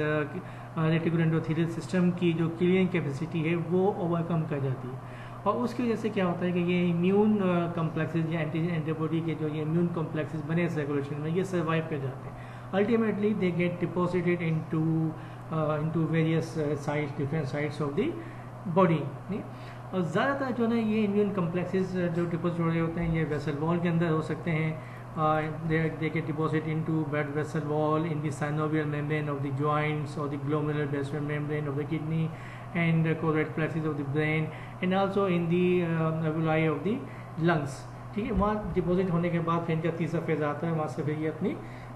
रेटिकुलोएंडोथेलियल सिस्टम की जो क्लियरिंग कैपेसिटी है वो ओवरकम कर जाती है. और उसकी वजह से क्या होता है कि ये इम्यून कम्प्लेक्सेस या एंटीबॉडी के जो ये इम्यून कम्प्लेक्सेस बने सर्कुलेशन में, ये सर्वाइव कर जाते हैं. Ultimately they get deposited into various sites, different sites of the body. और ज़्यादातर जो है ये इम्यून कम्प्लेक्सेस जो डिपॉजिट हो रहे होते हैं, ये वेसल वॉल के अंदर हो सकते हैं. they get deposited into blood vessel wall, in the synovial membrane of the joints, or the glomerular basement membrane of the kidney, and choroid plexus of the brain, and also in the alveoli of the lungs. ठीक है, वहाँ deposit होने के बाद फिर इनका तीसरा phase आता है, वहाँ से फिर ये अपनी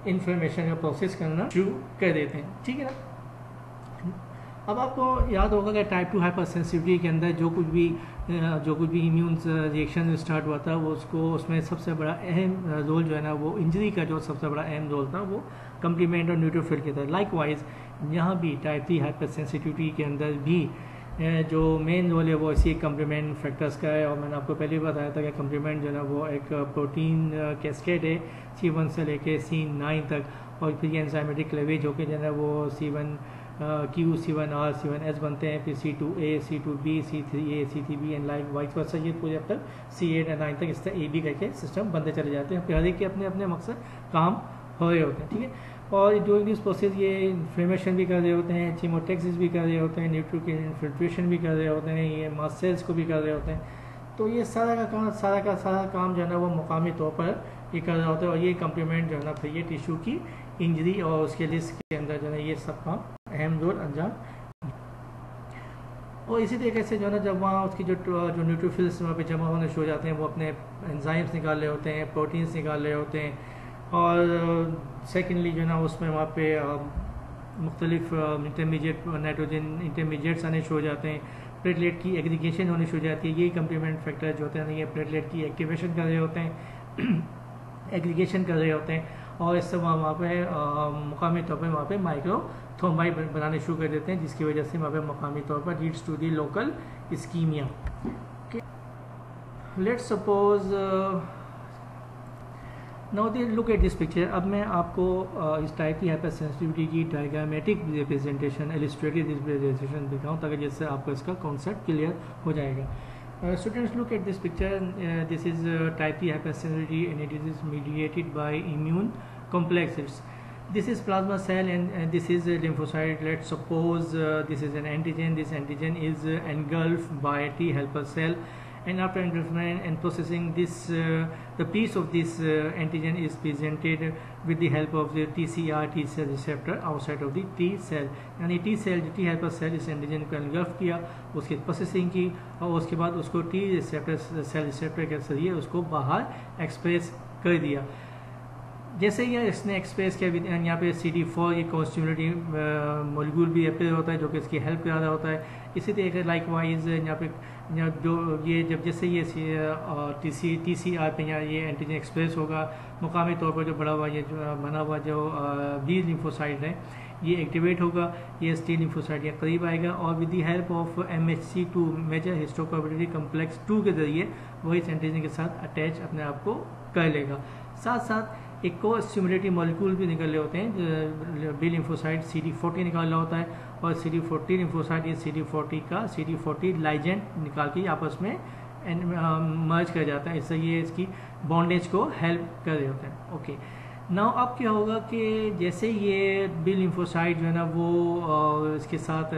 इन्फ्लेमेशन का प्रोसेस करना शुरू कर देते हैं. ठीक है ना. अब आपको याद होगा कि टाइप 2 हाइपर सेंसिटिविटी के अंदर जो कुछ भी इम्यून रिएक्शन स्टार्ट हुआ था, वो उसमें सबसे बड़ा अहम रोल जो है ना, वो इंजरी का जो सबसे बड़ा अहम रोल था वो कम्प्लीमेंट और न्यूट्रोफिल के था. लाइकवाइज यहाँ भी टाइप 3 हाइपर सेंसिटिविटी के अंदर भी जो मेन रोल है वो इसी कम्प्लीमेंट फैक्टर्स का है. और मैंने आपको पहले भी बताया था कि कम्प्लीमेंट जो है ना वो एक प्रोटीन कैस्केड है, C1 से लेके C9 तक, और फिर ये एंजाइमेटिक क्लेवेज होकर जो है ना वो C1Q, C1R, C1S बनते हैं, फिर C2A, C2B, C3A, C3B and like vice versa, ये पूरे अब तक C8 और 9 तक इस तरह AB करके सिस्टम बनते चले जाते हैं. फिर हर एक के अपने अपने मकसद काम हो रहे होते हैं. ठीक है. और ड्यूरिंग दिस प्रोसेस ये इन्फ्लेमेशन भी कर रहे होते हैं, चीमोटैक्सिस भी कर रहे होते हैं, न्यूट्रोकिन इन्फिल्ट्रेशन भी कर रहे होते हैं, ये मास्ट सेल्स को भी कर रहे होते हैं. तो ये सारा काम जो है ना वो मुकामी तौर पर ये कर रहा होता है. और ये कम्प्लीमेंट जो है ना फिर ये टिश्यू की इंजरी और उसके लिस्ट के अंदर जो है ये सब काम अहम रोल अंजाम. और इसी तरीके से जो है ना जब वहाँ उसकी जो न्यूट्रोफिल्स वहाँ पे जमा होने शुरू हो जाते हैं, वो अपने एंजाइम्स निकाल रहे होते हैं, प्रोटीन्स निकाल रहे होते हैं. और सेकेंडली जो है ना उसमें वहाँ पे मुख्तलिफ इंटरमीडिएट नाइट्रोजन इंटरमीडिएट्स आने शुरू हो जाते हैं, प्लेटलेट की एग्रीगेशन होनी शुरू हो जाती है. यही कम्प्लीमेंट फैक्टर जो होते हैं ये प्लेटलेट की एक्टिवेशन कर रहे होते हैं, एग्रीगेशन कर रहे होते हैं. और इससे वहाँ पे मुकामी तौर पर वहाँ पे माइक्रोथ्रोम्बाई बनाने शुरू कर देते हैं, जिसकी वजह से वहाँ पे मुकामी तौर पर leads to the local ischemia. Let's suppose now they look at this picture. अब मैं आपको इस टाइप की हाइपर सेंसिटिविटी की डायग्रामेटिक रिप्रेजेंटेशन, इलस्ट्रेटिव रिप्रेजेंटेशन दिखाऊँ, ताकि जिससे आपको इसका कॉन्सेप्ट क्लियर हो जाएगा. Students, look at this picture. This is type 3 hypersensitivity, and it is mediated by immune complexes. This is plasma cell, and this is a lymphocyte. Let's suppose this is an antigen. This antigen is engulfed by a T helper cell, and after engulfment and processing, this the piece of this antigen is presented with the help of the TCR T cell receptor outside of the T cell. यानी T cell जो T helper cell इस antigen को engulf किया, उसकी processing की, और उसके बाद उसको T receptor सेल रिसेप्टर के जरिए उसको बाहर एक्सप्रेस कर दिया. जैसे ही इसने एक्सप्रेस किया, यहाँ पे CD4 ये कॉस्टिमुलेटिंग मॉलिक्यूल भी अपीयर होता है जो कि इसकी हेल्प कर रहा होता है. इसी तरीके लाइक वाइज यहाँ पे जो ये जब जैसे ये TCR पे यहाँ ये एंटीजन एक्सप्रेस होगा, मुकामी तौर पर जो बड़ा हुआ ये जो बना हुआ जो बी लिम्फोसाइट है ये एक्टिवेट होगा, ये टी लिम्फोसाइट यहाँ करीब आएगा, और with the help of MHC2 major histocompatibility complex 2 के जरिए वो इस एंटीजन के साथ अटैच अपने आप को कर लेगा. साथ साथ एक को स्टिमुलेटिंग मॉलिक्यूल भी निकल रहे होते हैं. बी लिम्फोसाइट CD40 निकाल रहा होता है, और CD40 लिम्फोसाइट ये CD40 लाइजेंड निकाल के आपस में मर्ज कर जाता है. इससे ये इसकी बॉन्डेज को हेल्प कर रहे होते हैं. ओके, नाउ अब क्या होगा कि जैसे ये बी लिम्फोसाइट जो है ना वो इसके साथ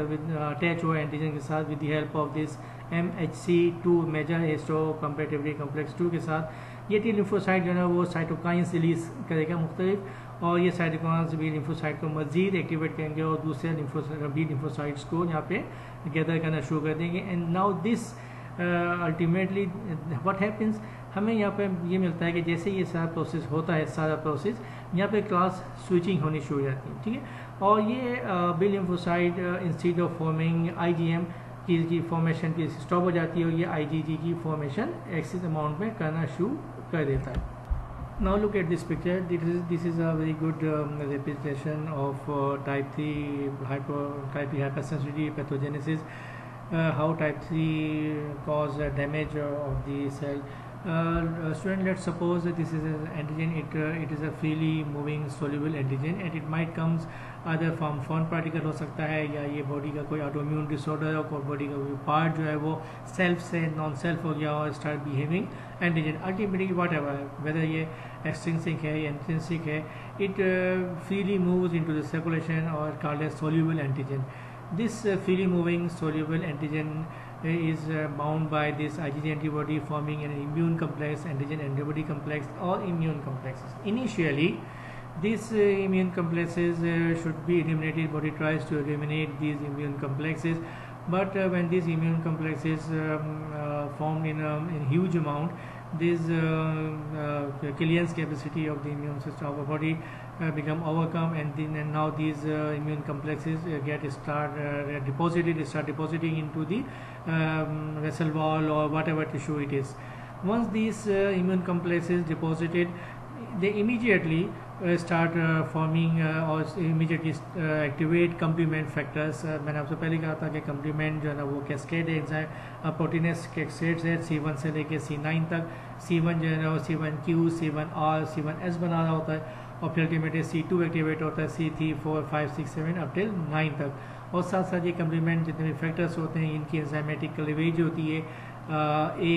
अटैच हुआ एंटीजन के साथ with the help of this MHC2 major histocompatibility complex 2 के साथ, ये टी लिम्फोसाइट जो है ना वो साइटोकाइंस रिलीज करेगा मुख्तलिफ, और ये साइटोकाइंस बी लिम्फोसाइट को मजीद एक्टिवेट करेंगे और दूसरे बी लिम्फोसाइट्स को यहाँ पे गैदर करना शुरू कर देंगे. And now this ultimately what happens, हमें यहाँ पे ये मिलता है कि जैसे ये सारा प्रोसेस होता है, सारा प्रोसेस यहाँ पे क्लास स्विचिंग होनी शुरू हो जाती है. ठीक है, और ये B lymphocyte instead of forming IgM की फॉर्मेशन की स्टॉप हो जाती है, और ये IgG की फॉर्मेशन एक्सिस अमाउंट में करना शुरू कर देता है. Now look at this picture. This is a very good representation of type 3 hypersensitivity pathogenesis. How type 3 cause damage of the cell. Student, let's suppose that this is an antigen. It is a freely moving soluble antigen, and it might comes either from foreign particle हो सकता है, या ये body का कोई autoimmune disorder हो, कोई body का कोई पार्ट जो है वो सेल्फ से नॉन सेल्फ हो गया और start behaving antigen. Ultimately whatever, whether ये एक्सट्रिंसिक है या इंट्रिंसिक है, it freely moves into the circulation और called as soluble antigen. This freely moving soluble antigen is bound by this IgG antibody forming an immune complex, antigen antibody complex, or immune complexes. Initially, these immune complexes should be eliminated. Body tries to eliminate these immune complexes, but when these immune complexes formed in huge amount, this clearance capacity of the immune system of our body become overcome, and now these immune complexes start depositing into the vessel wall or whatever tissue it is. Once these immune complexes deposited, they immediately start forming or immediately activate complement factors. मैंने आपसे पहले कहा था कि complement जो है ना वो कैस्केड है, प्रोटीनेस कैस्केड्स है C1 से लेके C9 तक. C1 जो है ना वो C1Q, C1R, C1S बना रहा होता है, और फिर अल्टीमेटली C2 एक्टिवेट होता है, C3, 4, 5, 6, 7 अप टिल 9 तक. और साथ साथ ये कम्प्लीमेंट जितने भी फैक्टर्स होते हैं इनकी एंजाइमेटिक क्लीवेज होती है A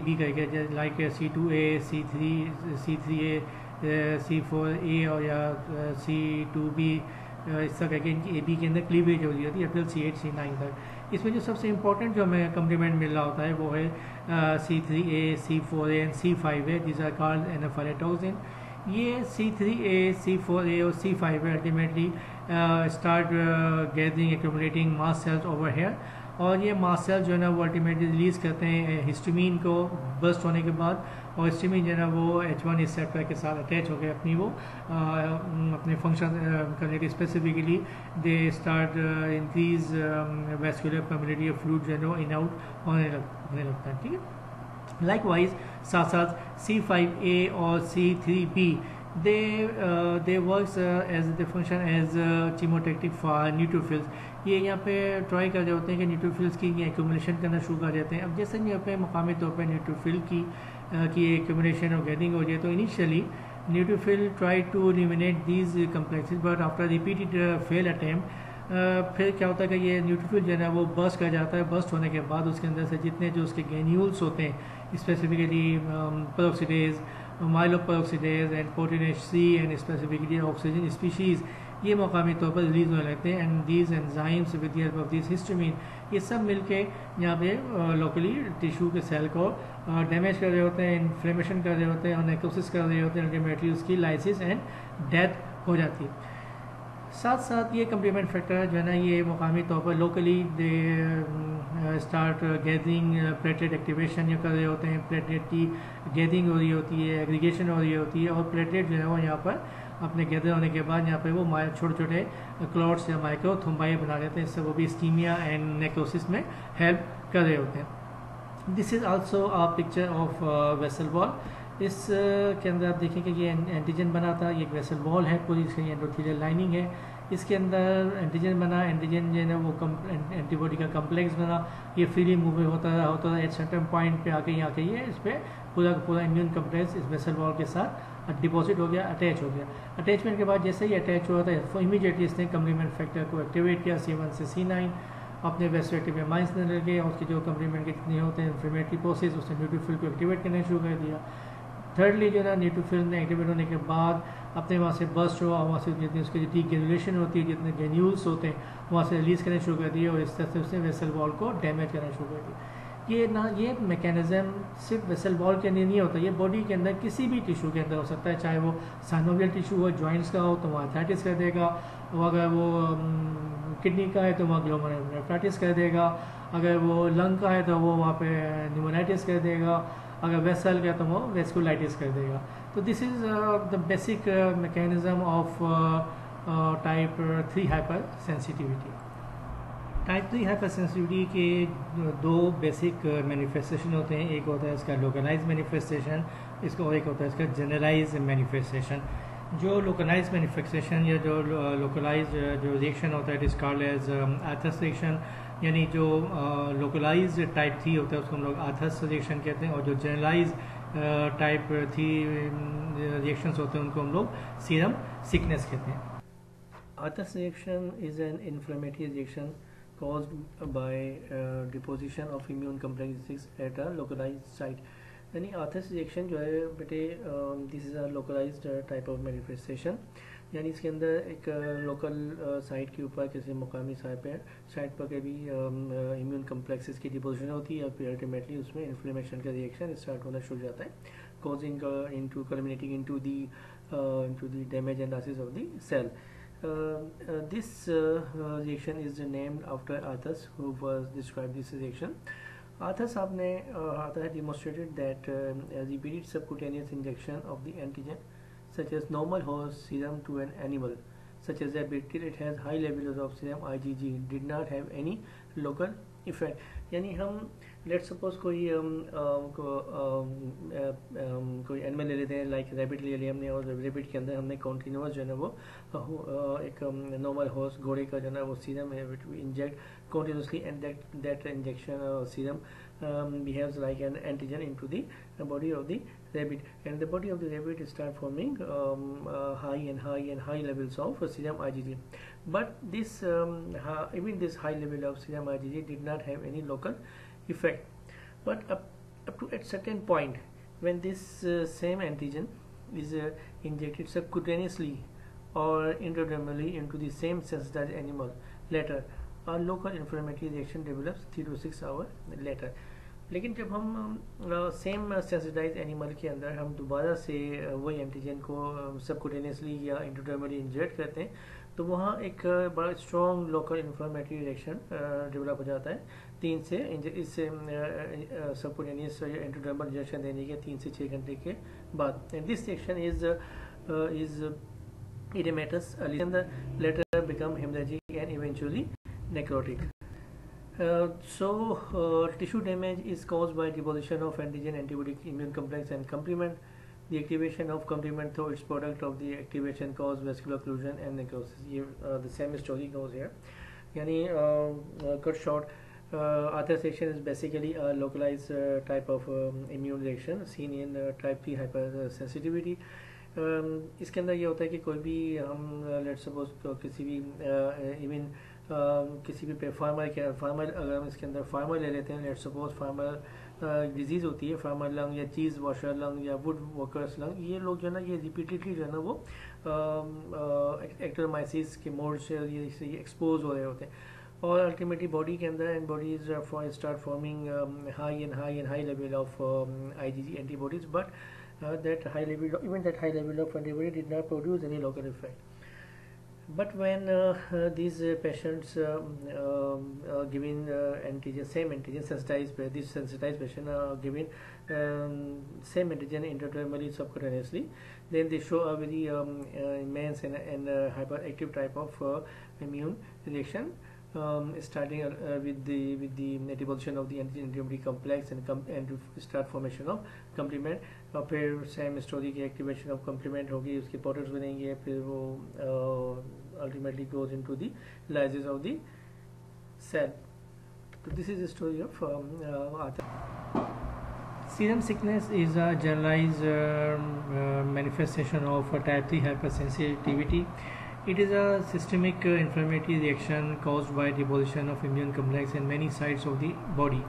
B करके, लाइक C2A, C3A, C4A और या C2B, इस तरह करके इनकी AB के अंदर क्लीवेज होती है अप टिल C8, C9 तक. इसमें जो सबसे इंपॉर्टेंट जो हमें कम्प्लीमेंट मिल रहा होता है वो है C3A, C4A and C5A. This are called anaphylatoxin. ये C3A, C4A और C5A ultimately start gathering accumulating mast cells over here, और ये मास सेल्स जो है ना वो अल्टीमेटली रिलीज़ करते हैं हिस्टामिन को बर्स्ट होने के बाद, और हिस्टामिन जो है ना वो H1 रिसेप्टर के साथ अटैच हो गए अपनी वो अपने फंक्शन करने के specifically they start increase vascular permeability of fluid जो है वो इन आउट होने लगता है. ठीक है, Likewise, साथ साथ C5A और C3B they works as they function as chemotactic for neutrophils. ये यहाँ पे ट्राई कर रहे होते हैं कि न्यूट्रोफिल्स की एक्यूमुलेशन करना शुरू कर देते हैं. अब जैसे यहाँ पे मुकामी तौर पर न्यूट्रोफिल की एक्यूमुलेशन और गैदरिंग हो जाए, तो initially neutrophil try to eliminate these complexes, but after repeated fail attempt फिर क्या होता है कि ये न्यूट्रोफिल जो है ना वो बर्स्ट कर जाता है। बर्स्ट होने के बाद उसके अंदर से जितने जो उसके ग्रेन्यूल्स होते हैं, specifically peroxidase, myeloperoxidase and proteinase C and specifically oxygen species, ये मकामी तौर पर रिलीज होने लगते हैं। And these enzymes with the help of this histamine, ये सब मिलके यहाँ पे लोकली टिश्यू के सेल को डैमेज कर रहे होते हैं, इन्फ्लेमेशन कर रहे होते हैं और नेक्रोसिस कर रहे होते हैं। अल्टीमेटली उसकी लाइसिस एंड डेथ हो जाती है। साथ साथ ये कम्प्लीमेंट फैक्टर जो है ना, ये मकामी तौर पर locally they start gathering platelet activation ये कर रहे होते हैं। प्लेटलेट की गैदरिंग हो रही होती है, एग्रीगेशन हो रही होती है, और प्लेटलेट जो है वो यहाँ पर अपने गैदर होने के बाद यहाँ पर वो छोटे छोटे क्लॉट्स या माइक्रोथ्रोम्बाई बना लेते हैं। इससे वो भी इस्कीमिया एंड नेक्रोसिस में हेल्प कर रहे होते हैं। This is also a picture of vessel wall. इस के अंदर आप देखेंगे ये एंटीजन बना था, ये एक वेसल वॉल है पूरी, इसकी एंडोथेलियल लाइनिंग है, इसके अंदर एंटीजन बना। एंटीजन जो है ना वो एंटीबॉडी का कम्प्लेक्स बना, ये फ्रीली मूव होता रहा एट सर्टेन पॉइंट पे आके यहाँ के ये इस पर पूरा पूरा इम्यून कम्प्लेक्स इस वेसल वॉल के साथ डिपॉजिट हो गया, अटैच हो गया। अटैचमेंट के बाद जैसे ही अटैच हुआ था इमीडिएटली इसने कम्प्लीमेंट फैक्टर को एक्टिवेट किया, C1 से C9 अपने वेस्टेटिव में माइंस ने लगे, और उसके जो कम्प्लीमेंट के जितने होते हैं इन्फ्लेमेटरी प्रोसेस, उसने न्यूट्रोफिल को एक्टिवेट करना शुरू कर दिया। थर्डली जो है ना न्यूट्रोफिल ने एक्टिवेट होने के बाद अपने वहाँ से बर्स्ट हुआ, वहाँ से जितनी उसकी डीग्रेनुलेशन होती है, जितने ग्रेन्यूल्स होते हैं वहाँ से रिलीज़ करना शुरू कर दिए, और इस तरह से उसने वेसल वॉल को डैमेज करना शुरू कर दिया। ये मैकेनिज्म सिर्फ वेसल वॉल के अंदर नहीं होता, ये बॉडी के अंदर किसी भी टिश्यू के अंदर हो सकता है, चाहे वो साइनोवियल टिश्यू हो, जॉइंट्स का हो तो वहाँ आर्थराइटिस कर देगा, और अगर वो किडनी का है तो वहाँ ग्लोमेरुलर कर देगा, अगर वो लंग का है तो वो वहाँ पे न्यूमोनाइटिस कर देगा, अगर वेसल का तो वो वेस्कुलाइटिस कर देगा। तो this is the basic mechanism of type 3 hyper sensitivity. Type 3 hyper sensitivity के दो बेसिक मैनिफेस्टेशन होते हैं, एक होता है इसका लोकलाइज मैनिफेस्टेशन, इसका और एक होता है इसका जनरलाइज मैनिफेस्टेशन। जो लोकलाइज मैनिफेस्टेशन या जो लोकलाइज जो रिएक्शन होता है it is called as Arthus reaction, यानी जो लोकलाइज टाइप 3 होता है उसको हम लोग आर्थस रिएक्शन कहते हैं, और जो जनरलाइज टाइप 3 रिएक्शंस होते हैं उनको हम लोग सीरम सिकनेस कहते हैं। Arthus reaction is an inflammatory reaction caused by deposition of immune complexes at a localized site। यानी आर्थस रिएक्शन जो है बेटे this is a localized type of manifestation, यानी इसके अंदर एक लोकल साइट के ऊपर किसी मुकामी साइट पर कभी इम्यून कम्प्लेक्सेस की डिपोजिशन होती है, और फिर अल्टीमेटली उसमें इन्फ्लेमेशन का रिएक्शन स्टार्ट होना शुरू हो जाता है, causing into culminating into the damage and losses of the cell। This reaction is named after Arthus, who was described this reaction। Arthur had demonstrated that repeated subcutaneous injection of the antigen, such as normal host serum to an animal, such as rabbit, till it has high levels of serum IgG, did not have any local effect। यानी हम let suppose कोई animal ले लेते हैं, like rabbit ले लिया हमने, और रैबिट के अंदर हमने कॉन्टिन्यूस जो है ना वो एक नॉर्मल हॉर्स घोड़े का जो है ना वो सीरम है which we inject continuously, and that injection serum behaves like an antigen into the body of the rabbit, and the body of the rabbit start forming high levels of serum IgG, but this even this high level of serum IgG did not have any local effect, but up to at certain point when this same antigen is injected subcutaneously or intradermally into the same sensitized animal, later a local inflammatory reaction develops 3 to 6 hours later। लेकिन जब हम same sensitize animal के अंदर हम दोबारा से वही antigen को सबकुटेनियसली या इंट्राडर्मली इंजेक्ट करते हैं, तो वहाँ एक बड़ा strong local inflammatory reaction develop हो जाता है 3 से इससे सबकुटेनियस इंट्राडर्मल इंजेक्शन देने के 3 से 6 घंटे के बाद। And this reaction is edematous, later become hemorrhagic and eventually necrotic। Tissue damage is caused by deposition of antigen, antibody, immune complex and complement। The activation of complement through its product of the activation cause vascular occlusion and necrosis। The same story goes here। यानी cut short, Arthur reaction is basically a localized type of immune reaction seen in type 3 hypersensitivity। इसके अंदर ये होता है कि कोई भी हम लेट सपोज किसी भी इवन किसी भी फार्मर अगर हम इसके अंदर फार्मर ले लेते हैं, लेट्स सपोज फार्मर डिजीज़ होती है फार्मर लंग या चीज़ वॉशर लंग या वुड वर्कर्स लंग, ये लोग जो है ना ये रिपीटेडली जो है ना वो एक्टोमाइसिस के मोड से ये एक्सपोज हो रहे होते हैं, और अल्टीमेटली बॉडी के अंदर and bodies start forming high and high level of IgG antibodies, but that high level of antibody did not produce any local effect. But when these patients given antigen, same antigen sensitized, this sensitized patient given same antigen intradermally subcutaneously, then they show a very immense and hyperactive type of immune reaction, starting with the metabolism of the anti-antibody complex and to start formation of complement, और फिर same story की activation of complement होगी, उसके portals बनेंगे, फिर वो ultimately goes into the lysis of the cell. So this is the story of Arthur. Serum sickness is a generalized manifestation of type 3 hypersensitivity. It is a systemic inflammatory reaction caused by deposition of immune complex in many sites of the body.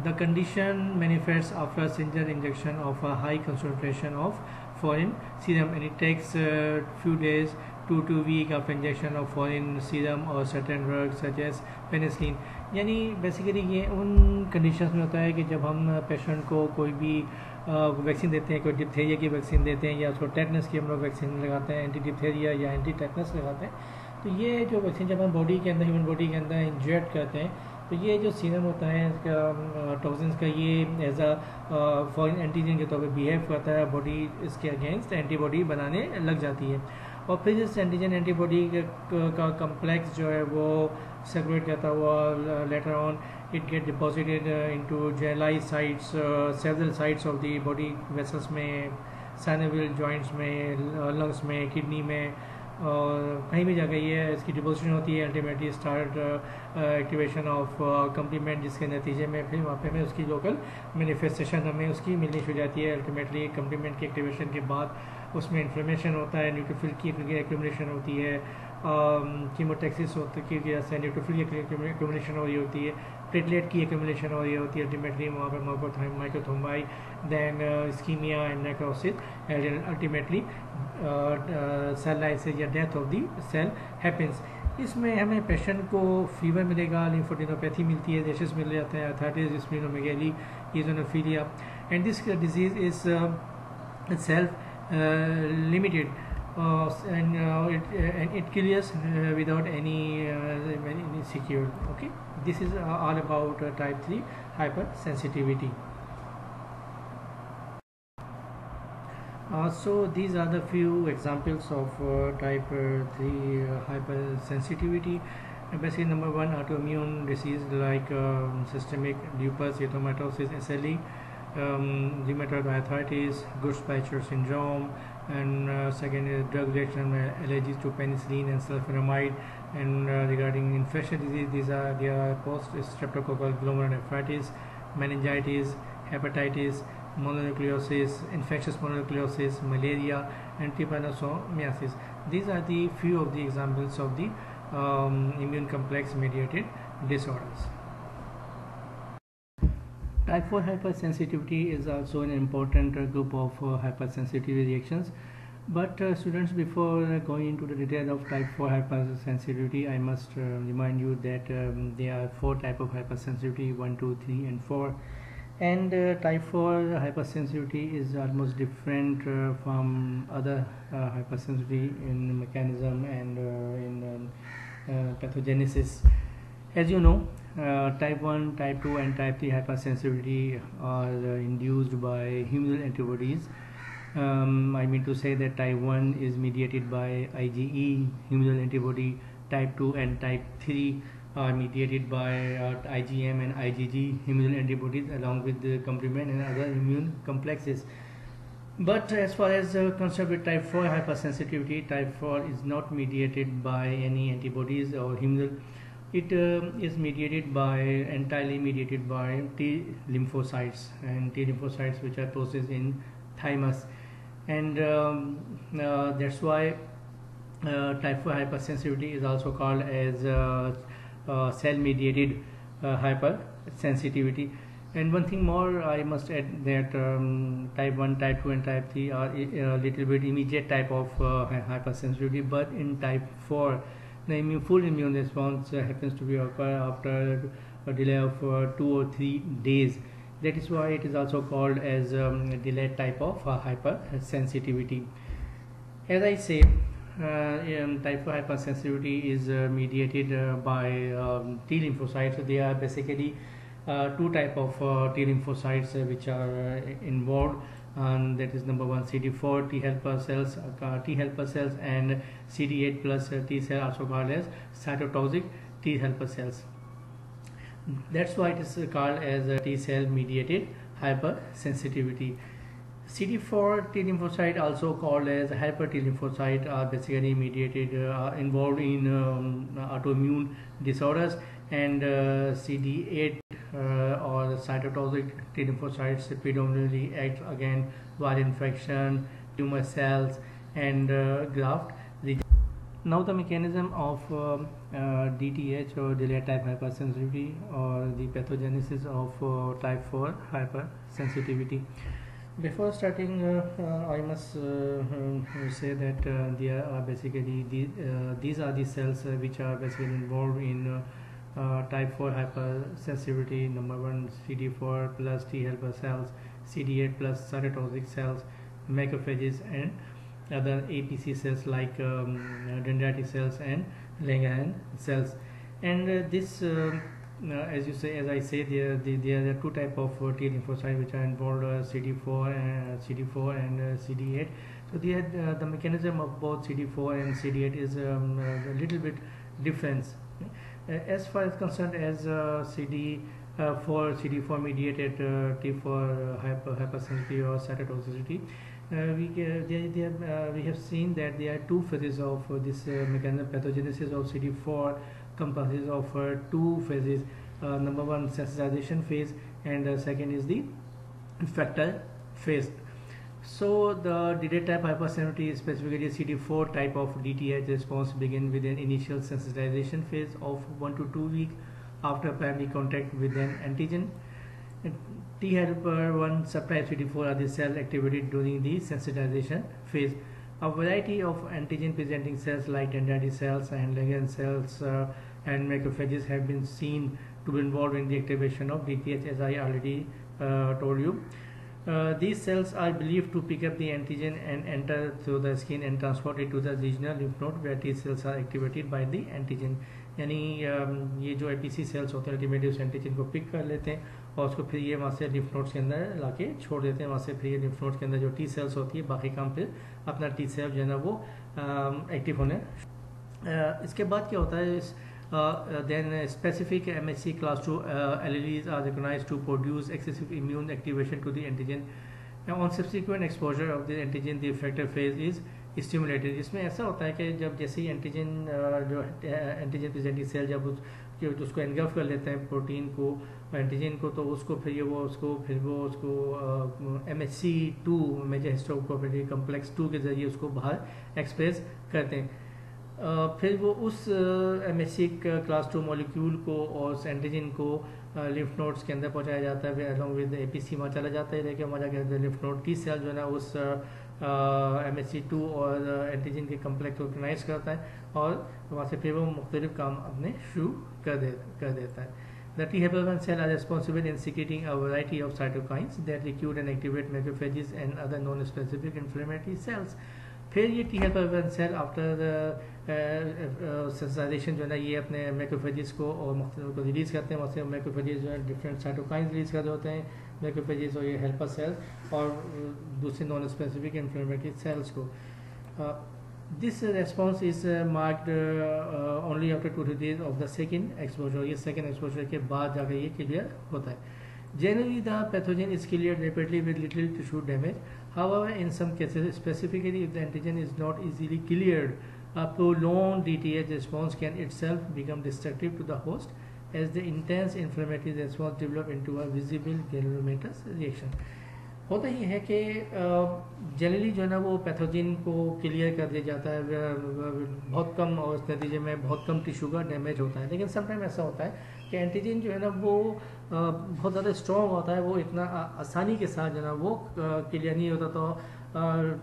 The condition manifests after a single injection of a high concentration of foreign serum, and it takes few days to 2 weeks after injection of foreign serum or certain drugs such as penicillin. यानी basically ये उन conditions में होता है कि जब हम patient को कोई भी वैक्सीन देते हैं, कोई डिप्थेरिया की वैक्सीन देते हैं या उसको टेटनस की हम लोग वैक्सीन लगाते हैं, एंटी डिप्थेरिया या एंटी टेटनस लगाते हैं, तो ये जो वैक्सीन जब हम बॉडी के अंदर ह्यूमन बॉडी के अंदर इंजेक्ट करते हैं, तो ये जो सीरम होता है इसका टॉक्सिन्स का, ये एज अ फॉरेन एंटीजन के तौर पे बिहेव करता है, बॉडी इसके अगेंस्ट एंटीबॉडी बनाने लग जाती है, और फिर इस एंटीजन एंटीबॉडी का कम्प्लेक्स जो है वो सर्कुलेट करता हुआ later on it get deposited into जेलाई sites, several sites of the body vessels में, साइनोवियल जॉइंट्स में, लंग्स में, किडनी में, और कहीं भी जाकर ये इसकी डिपोजिशन होती है, ultimately start activation of complement, जिसके नतीजे में फिर वहाँ पे हमें उसकी लोकल मैनिफेस्टेशन हमें उसकी मिलनी शुरू जाती है। अल्टीमेटली कम्प्लीमेंट की एक्टिवेशन के बाद उसमें इन्फ्लेमेशन होता है, न्यूट्रोफिल की एक्यूमुलेशन होती है, कीमोटैक्सिस होती है, की वजह से न्यूट्रोफिल की एक्यूमुलेशन हो रही होती है, प्लेटलेट की एक्यूमुलेशन हो रही होती है, अल्टीमेटली वहाँ पर microthrombi, then ischaemia and necrosis, and ultimately cell lysis या death of the cell happens. इसमें हमें पेशेंट को फीवर मिलेगा, लिम्फोडेनोपैथी मिलती है, रेशेस मिल जाते हैं, arthritis, splenomegaly, eosinophilia, and this disease is self limited and it clears without any secure. Okay, this is all about type 3 hypersensitivity. So these are the few examples of type 3 hypersensitivity. Basically, number 1, autoimmune disease like systemic lupus erythematosus, SLE, rheumatoid arthritis, Gush-Speicher syndrome, and second is drug reaction allergies to penicillin and sulfonamide. And regarding infectious disease, there are post-streptococcal glomerulonephritis, meningitis, hepatitis, mononucleosis, infectious mononucleosis, malaria, and trypanosomiasis. These are the few of the examples of the immune complex mediated disorders. Type 4 hypersensitivity is also an important group of hypersensitivity reactions. But students, before going into the detail of type 4 hypersensitivity, I must remind you that there are 4 types of hypersensitivity, 1, 2, 3 and 4. And type 4 hypersensitivity is almost different from other hypersensitivity in mechanism and in pathogenesis. As you know, type 1, type 2 and type 3 hypersensitivity are induced by humoral antibodies. I mean to say that type 1 is mediated by IgE humoral antibody, type 2 and type 3 are mediated by IgM and IgG humoral antibodies along with the complement and other immune complexes. But as far as concerned with type 4 hypersensitivity, type 4 is not mediated by any antibodies or humoral. It is entirely mediated by T lymphocytes, and T lymphocytes which are processed in thymus, and that's why Type 4 hypersensitivity is also called as cell-mediated hypersensitivity. And one thing more, I must add that type 1, type 2 and type 3 are a little bit immediate type of hypersensitivity, but in type 4 the full immune response happens to be occur after a delay of 2 or 3 days. That is why it is also called as delayed type of hypersensitivity. As I say, type 4 hypersensitivity is mediated by T lymphocytes. So they are basically two type of T lymphocytes which are involved, and that is number one CD4 T helper cells, and CD8 plus T cell, also called as cytotoxic T helper cells. That's why it is called as T cell mediated hypersensitivity. CD4 T lymphocyte, also called as hyper T lymphocyte, are basically mediated involved in autoimmune disorders, and CD8 or cytotoxic T lymphocytes predominantly act against viral infection, tumor cells, and graft. Now the mechanism of DTH or delayed type hypersensitivity, or the pathogenesis of type 4 hypersensitivity. Before starting, I must say that there are basically these are the cells which are basically involved in type 4 hypersensitivity. Number one, CD4 plus T helper cells, CD8 plus cytotoxic cells, macrophages, and other APC cells like dendritic cells and Langerhans cells. And this as I say, there are two type of T lymphocytes which are involved, CD4 and CD8. So the mechanism of both CD4 and CD8 is a little bit different. As far as concerned as CD4 mediated T4 hypersensitivity or cytotoxicity, we have seen that there are two phases of this mechanism. Pathogenesis of CD4 comprises of two phases. Number one, sensitization phase, and second is the effector phase. So the delayed type hypersensitivity, specifically CD4 type of DTH response, begin with an initial sensitization phase of 1 to 2 weeks after primary contact with an antigen. T helper 1 subtype CD4 are the cell activated during the sensitization phase. A variety of antigen presenting cells like dendritic cells and Langerhans cells and macrophages have been seen to be involved in the activation of DTH, as I already told you. These cells are believed to pick up the antigen and enter through the skin and transport it to the regional lymph node where T cells are activated by the antigen. यानी ये जो APC sales होते हैं ultimately उस antigen को pick कर लेते हैं और उसको फिर ये वहाँ से लिम्फ नोड्स के अंदर लाके छोड़ देते हैं. वहाँ से फिर ये लिम्फ नोड्स के अंदर जो टी सेल्स होती है बाकी काम फिर अपना टी सेल जो है ना वो एक्टिव होने. इसके बाद क्या होता है, then specific MHC class 2 alleles are recognized to produce excessive immune activation to the antigen. Now on subsequent exposure of the antigen, the effector phase is stimulated. इसमें ऐसा होता है कि जब जैसे ही एंटीजन जो एंटीजन प्रेजेंटिंग सेल जब उसको एनगल्फ कर लेते हैं प्रोटीन को एंटीजन को, तो उसको फिर वो उसको MHC2 मेजर हिस्टोकोप्रोटीन कम्प्लेक्स 2 के जरिए उसको बाहर एक्सप्रेस करते हैं. फिर वो उस MHC क्लास 2 मॉलिक्यूल को और उस एंटीजन को लिम्फ नोड्स के अंदर पहुंचाया जाता है. अलॉन्ग विद APC वहाँ चला जाता है, लेकिन वहाँ जाकर लिम्फ नोड टी सेल जो है ना उस MHC2 और एंटीजन के कम्प्लेक्स को रिकॉग्नाइज करता है और वहाँ से फिर वो मुख्तलिफ काम अपने शुरू कर देता है. The T helper 1 cell are responsible in secreting a variety of cytokines that recruit and activate macrophages and other non-specific inflammatory cells. फिर ये T helper 1 cell after sensitization जो है ना ये अपने मैक्रोफेजेस को और मुख्तलिफ को रिलीज़ करते हैं. वहाँ से मैक्रोफेजेस जो है डिफरेंट साइटोकाइंस रिलीज़ कर रहे होते हैं. मैक्रोफेजेस और ये हेल्पर सेल और दूसरे नॉन स्पेसिफिक इन्फ्लेमेटरी सेल्स को. This response is marked only after 2 days of the second exposure. ये सेकेंड एक्सपोजर के बाद जाकर ये क्लियर होता है. Generally, the pathogen is cleared rapidly with little tissue damage. However, in some cases, specifically if the antigen is not easily cleared, a prolonged DTH response can itself become destructive to the host as the intense inflammatory response develop into a visible granulomatous reaction. होता ही है कि generally जो है ना वो pathogen को clear कर दिया जाता है बहुत कम, और इस नतीजे में बहुत कम टिश्यू का डैमेज होता है। लेकिन समटाइम ऐसा होता है कि एंटीजन जो है ना वो बहुत ज़्यादा स्ट्रॉन्ग होता है, वो इतना आसानी के साथ जो है ना वो क्लियर नहीं होता। तो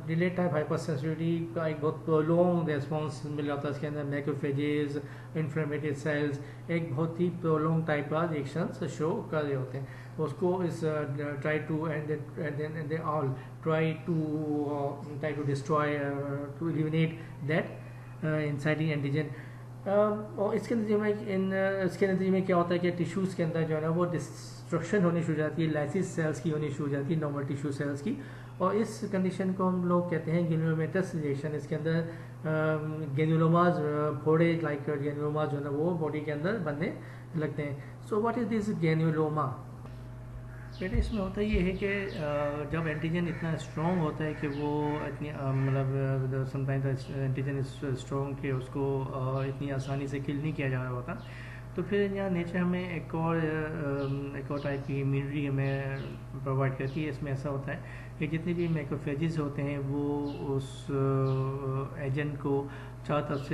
डिलेड टाइप हाइपर सेंसिटिविटी का एक बहुत प्रोलॉन्ग रेस्पॉन्स मिल जाता है इसके अंदर। मैक्रोफेजेस, इन्फ्लेमेटरी सेल्स एक बहुत ही प्रोलॉन्ग टाइप का रिएक्शन शो कर रहे होते हैं। उसको इस try to and they all try to destroy to eliminate that inciting antigen. और इसके नतीजे में क्या होता है कि टिश्यूज़ के अंदर जो है ना वो डिस्ट्रक्शन होनी शुरू हो जाती है, लाइसिस सेल्स की होनी शुरू हो जाती है, नॉर्मल टिश्यू सेल्स की। और इस कंडीशन को हम लोग कहते हैं ग्रेन्युलोमेटस रिएक्शन। इसके अंदर ग्रेन्युलोमास, फोड़े लाइक ग्रेन्युलोमास जो है ना वो बॉडी के अंदर बनने लगते हैं। So what is this granuloma? बेटे इसमें होता ये है कि जब एंटीजन इतना स्ट्रॉन्ग होता है कि वो इतनी मतलब समटाइम्स एंटीजन इज स्ट्रॉन्ग कि उसको इतनी आसानी से किल नहीं किया जा रहा होता, तो फिर यहाँ नेचर हमें एक और टाइप की इम्यूनिटी हमें प्रोवाइड करती है। इसमें ऐसा होता है कि जितने भी मैक्रोफेजेस होते हैं वो उस एजेंट को चारों तरफ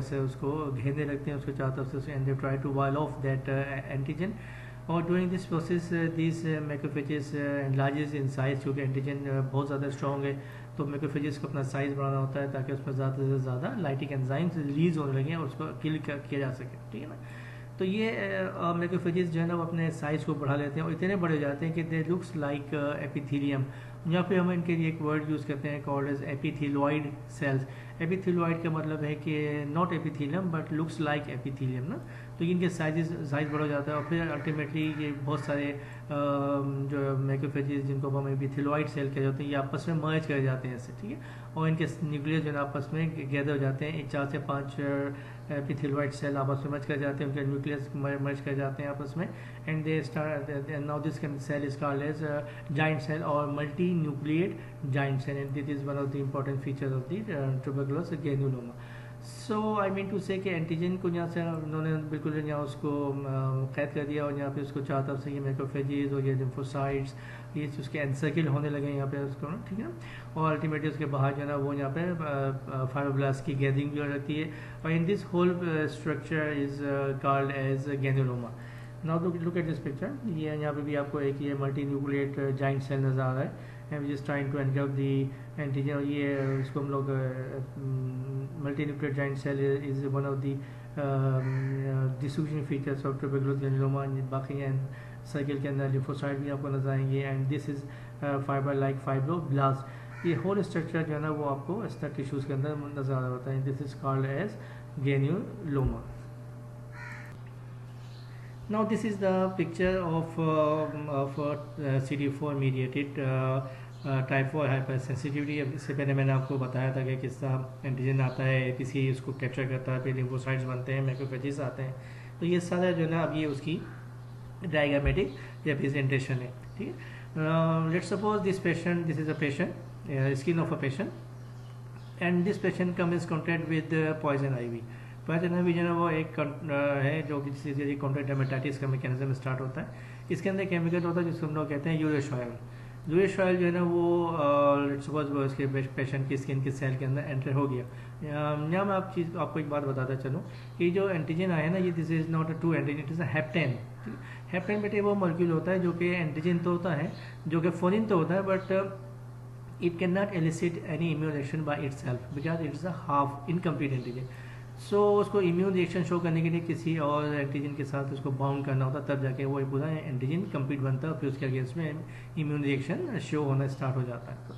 से उसको घेरने लगते हैं, उसको चारों तरफ से, and they try to wall off that antigen. और during this process this macrophages enlarges in size, क्योंकि एंटीजन बहुत ज़्यादा स्ट्रॉन्ग है तो मैक्रोफेजेस को अपना साइज बढ़ाना होता है ताकि उसमें ज़्यादा से ज़्यादा लाइटिक एंजाइम्स रिलीज होने लगे और उसको किल किया जा सके, ठीक है ना। तो ये मैक्रोफेजेस जो है ना वो अपने साइज़ को बढ़ा लेते हैं और इतने बड़े हो जाते हैं कि दे लुक्स लाइक एपिथेलियम। यहाँ पे हम इनके लिए एक वर्ड यूज़ करते हैं called as epithelioid cells. Epithelioid का मतलब है कि not epithelium but looks like epithelium ना। तो इनके साइज बड़ा हो जाता है और फिर अल्टीमेटली ये बहुत सारे जो मैक्रोफेजेस जिनको हम एपिथेलॉइड सेल कह जाते हैं ये आपस में मर्ज कर जाते हैं ऐसे, ठीक है। और इनके न्यूक्लियस जो है आपस में गैदर हो जाते हैं, 4 से 5 एपिथेलॉइड सेल आपस में मर्ज कर जाते हैं, उनके न्यूक्लियस मर्ज कर जाते हैं आपस में, and they start now this cell is called as giant cell और multinucleate giant cell, and this is one of the important features of the tuberculous granuloma. So I mean to say कि antigen को यहाँ से उन्होंने बिल्कुल यहाँ उसको कैद कर दिया और यहाँ पे उसको चारों तरफ से ये मैक्रोफेजेस और ये लिम्फोसाइट्स ये उसके एनसर्किल होने लगे यहाँ पे उसको ना, ठीक है ना। और अल्टीमेटली उसके बाहर जो है ना वो यहाँ पे फाइब्रोब्लास्ट की गैदरिंग भी हो जाती है और in this whole structure is called as granuloma. Now look at this picture, ये यहाँ पे भी आपको एक ये मल्टी न्यूक्लिएट जाइंट सेल नज़र आ रहा है, and just trying to encap the antigen. और ये इसको हम लोग multinucleate giant cell is one of the distribution features of tuberculous granuloma. बाकी हैं सर्किल के अंदर लिम्फोसाइट भी आपको नजर आएंगे, and this is fibre like fibroblast. ये होल स्ट्रक्चर जो है ना वो आपको इस तरह टिश्यूज़ के अंदर नजर आ रहा होता है। This is called as granuloma. Now this is the picture of CD4 mediated type 4 hyper sensitivity. अब इससे पहले मैंने आपको बताया था कि किस तरह एंटीजन आता है, एपीसी उसको कैप्चर करता है, फिर लिम्फोसाइट्स बनते हैं, मैक्रोफेजेस आते हैं। तो ये सारा जो है ना अब ये उसकी डायग्रामेटिक रिप्रेजेंटेशन है, ठीक है। Let's suppose this is a patient, skin of a patient, and this patient come is contact with poison ivy. Poison ivy जो है वो एक है जो कि कॉन्टैक्ट हेपेटाइटिस का मैकेनिज्म स्टार्ट होता है। इसके अंदर केमिकल होता है जिसको हम लोग कहते हैं यूरेश ऑयल। यूरेश ऑयल जो है ना वो लेट्स सपोज वो इसके पेशेंट की स्किन के सेल के अंदर एंटर हो गया। यहाँ मैं आपको एक बात बताता चलूँ कि जो एंटीजन आया ना ये this is not a true antigen, it is a heptane. Heptane बेटे वो मॉलिक्यूल होता है जो कि एंटीजन तो होता है, जो कि फॉरेन तो होता है, but it can not elicit any immune reaction by itself because it is a half incomplete antigen. So उसको इम्यून रिएक्शन शो करने के लिए किसी और एंटीजन के साथ उसको बाउंड करना होता, तब जाके वो पूरा एंटीजन कंप्लीट बनता है और फिर उसके अगेंस्ट में इम्यून रिएक्शन शो होना स्टार्ट हो जाता है। तो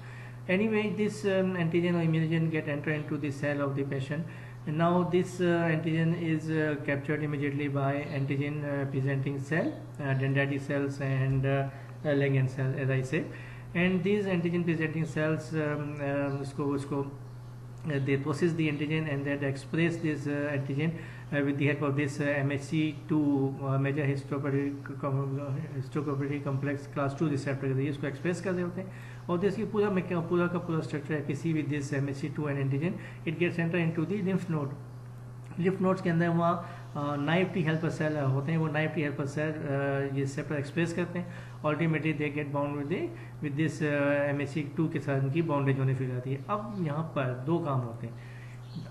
एनीवे दिस एंटीजन और immunogen get enter into the cell of the patient. Now this antigen is captured immediately by antigen presenting cell, dendritic cells and Langerhans cell, as I say, and these antigen presenting cells they process the antigen and then express this antigen with the help of this MHC2 major histocompatibility complex class 2 receptor के जरिए इसको express कर रहे होते हैं। और इसकी पूरा का पूरा स्ट्रक्चर है किसी भी this MHC2 and antigen it gets enter into the lymph node लिफ नोड्स के अंदर वहाँ नाइव टी हेल्पर सेल होते हैं, वो नाइव टी हेल्पर सेल ये रिसेप्टर एक्सप्रेस करते हैं, ultimately they get bound with this MHC2 के साथ उनकी बाउंडेज होने शुरू हो जाती है। अब यहाँ पर दो काम होते हैं।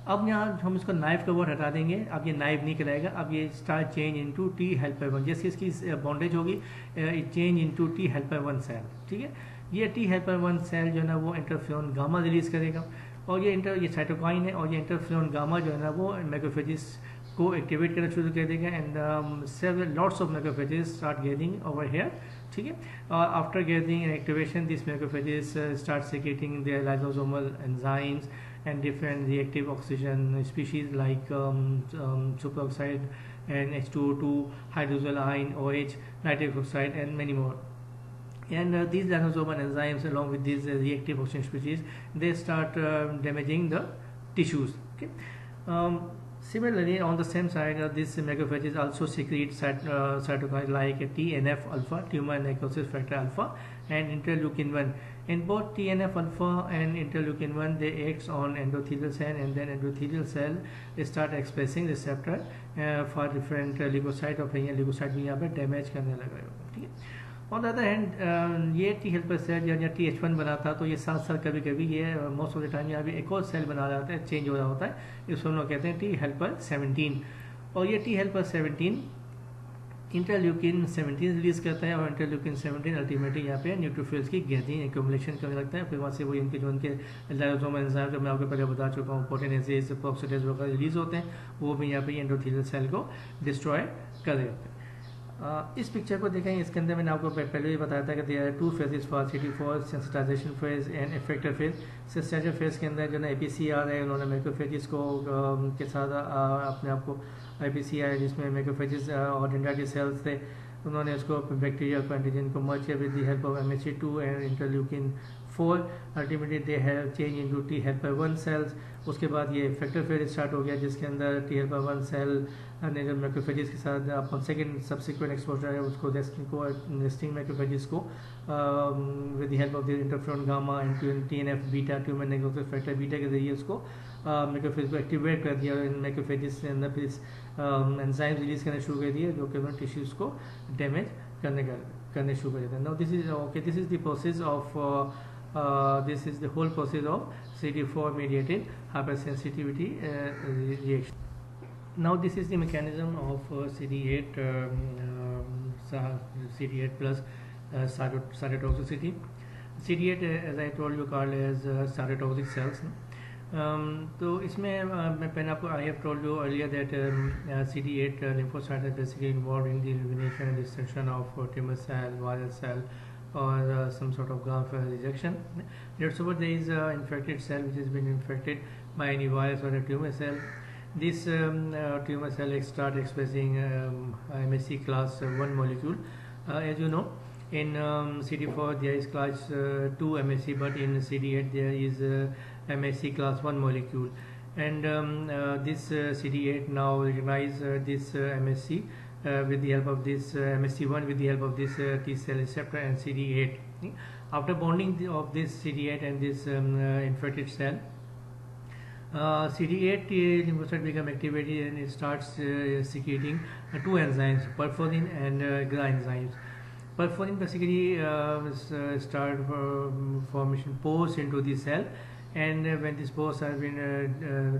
अब यहाँ हम इसको नाइफ का वर्ड हटा देंगे, अब ये नाइफ नहीं कहलाएगा, अब ये start change into T helper one, जैसे इसकी बाउंडेज होगी change into T helper one cell. ठीक है, ये टी हेल्पर वन सेल जो है ना वो इंटरफ्यून गामा रिलीज करेगा, और ये साइटोकाइन है, और ये इंटरफ्यून गामा जो है ना वो मैक्रोफेजेस को एक्टिवेट करना शुरू कर देगा, and several lots of macrophages start gathering over here. ठीक है, after gathering and activation this macrophages start secreting their lysosomal enzymes and different reactive oxygen species like superoxide and H2O2, hydroxyl ion, OH, nitric oxide, and many more. And these lysosomal enzymes, along with these reactive oxygen species, they start damaging the tissues. Okay. Similarly, on the same side, these macrophages also secrete cytokines like TNF alpha, tumor necrosis factor alpha, and interleukin 1. In both TNF alpha and interleukin 1, they act on endothelial cell, and then endothelial cell start expressing receptor for different leukocyte, और फिर leukocyte भी यहाँ पे damage करने लगा होगा। ठीक है, ऑन द अदर हैंड ये टी हेल्पर सेल या TH1 बना था, तो ये साथ साथ कभी कभी ये मोस्ट ऑफ द टाइम यहाँ भी एक और सेल बना जाता है, चेंज हो रहा होता है, इसको हम लोग कहते हैं टी हेल्पर 17। और ये टी हेल्पर 17 इंटरल्यूकिन 17 रिलीज करता है, और इंटरल्यूकिन 17 अल्टीमेटली यहाँ पे न्यूट्रोफिल्स की गैदरिंग एक्यूमुलेशन करने लगता है, फिर वहाँ से वो इनके जो उनके लाइसोसोमल एंजाइम जो मैं आपको पहले बता चुका हूँ, प्रोटीनेसेस, ऑक्सीडेज वगैरह रिलीज होते हैं, वो भी यहाँ पे एंडोथेलियल सेल को डिस्ट्रॉय कर देते हैं। इस पिक्चर को देखें, इसके अंदर मैंने आपको पहले भी बताया था कि there are 2 phases for CD4, sensitization phase and effector phase. Sensitization phase के अंदर जो ना APCR है, उन्होंने मैक्रोफेजेस को के साथ अपने आप को APCR जिसमें मैक्रोफेजेस और डेंड्राइटिक सेल्स थे, उन्होंने उसको बैक्टीरिया को एंटीजन को मर्ज किया with the help of MHC2 and interleukin 4। Ultimately they have change into T helper 1 cells. उसके बाद ये इफेक्टर फेज स्टार्ट हो गया, जिसके अंदर टी हेल्पर 1 सेल ने जो मैक्रोफेजेस के साथ अपन सेकेंड सब्सिक्वेंट एक्सपोजर है उसको रेस्टिंग मैक्रोफेजेस को with the help of the interferon gamma and TNF beta, tumour necrosis factor beta के जरिए उसको मैक्रोफेज को एक्टिवेट कर दिया, और इन मैक्रोफेजेस के अंदर फिर एंजाइम रिलीज करने शुरू कर दिए जो कि उन्होंने टिश्यूज़ को डैमेज करने शुरू कर देते हैं। Now this is the process of this is the whole process of CD4 mediated hypersensitivity reaction. Now this is the mechanism of CD8 CD8 plus cytotoxicity. CD8 as I told you called as cytotoxic cells. तो इसमें मैं पहले आपको I have told you earlier that CD8 lymphocytes are basically involved in the elimination and destruction of tumor cell, viral cell, or some sort of graft rejection. Let's suppose there is an infected cell which has been infected by any virus or a tumor cell. This tumor cell start expressing MHC class 1 molecule. As you know, in CD4 there is class 2 MHC, but in CD8 there is MHC class 1 molecule, and this CD8 now recognize this MHC with the help of this MHC1 with the help of this T cell receptor and CD8. After bonding of this CD8 and this infected cell, CD8 lymphocyte become activated and it starts secreting 2 enzymes, perforin and GRA enzymes. Perforin basically start formation pores into the cell, and when these pores have been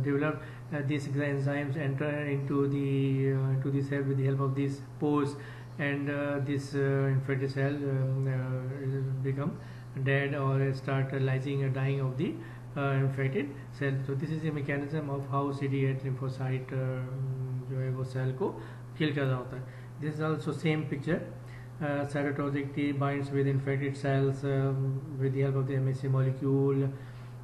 developed, these enzymes enter into the cell with the help of these pores, and this infected cell become dead or start lysing or dying of the infected cell. So this is the mechanism of how CD8 lymphocyte जो है वो cell को kill कर रहा होता है. This is also same picture. Cytotoxic T binds with infected cells with the help of the MHC molecule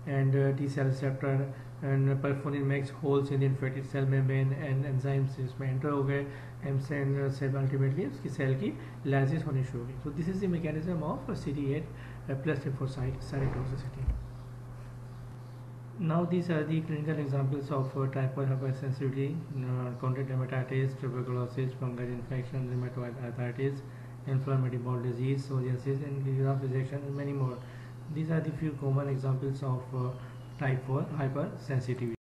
and T cell receptor, and perforin makes holes in the infected cell membrane, and enzymes इसमें enter हो गए, and cell ultimately उसकी cell की lysis होनी शुरू हुई. So this is the mechanism of CD8 plus lymphocyte cytotoxicity. Now these are the clinical examples of type 1 hypersensitivity: chronic dermatitis, tuberculosis, fungal infection, rheumatoid arthritis, inflammatory bowel disease, psoriasis, and graft rejection, and many more. These are the few common examples of type 4 hypersensitivity.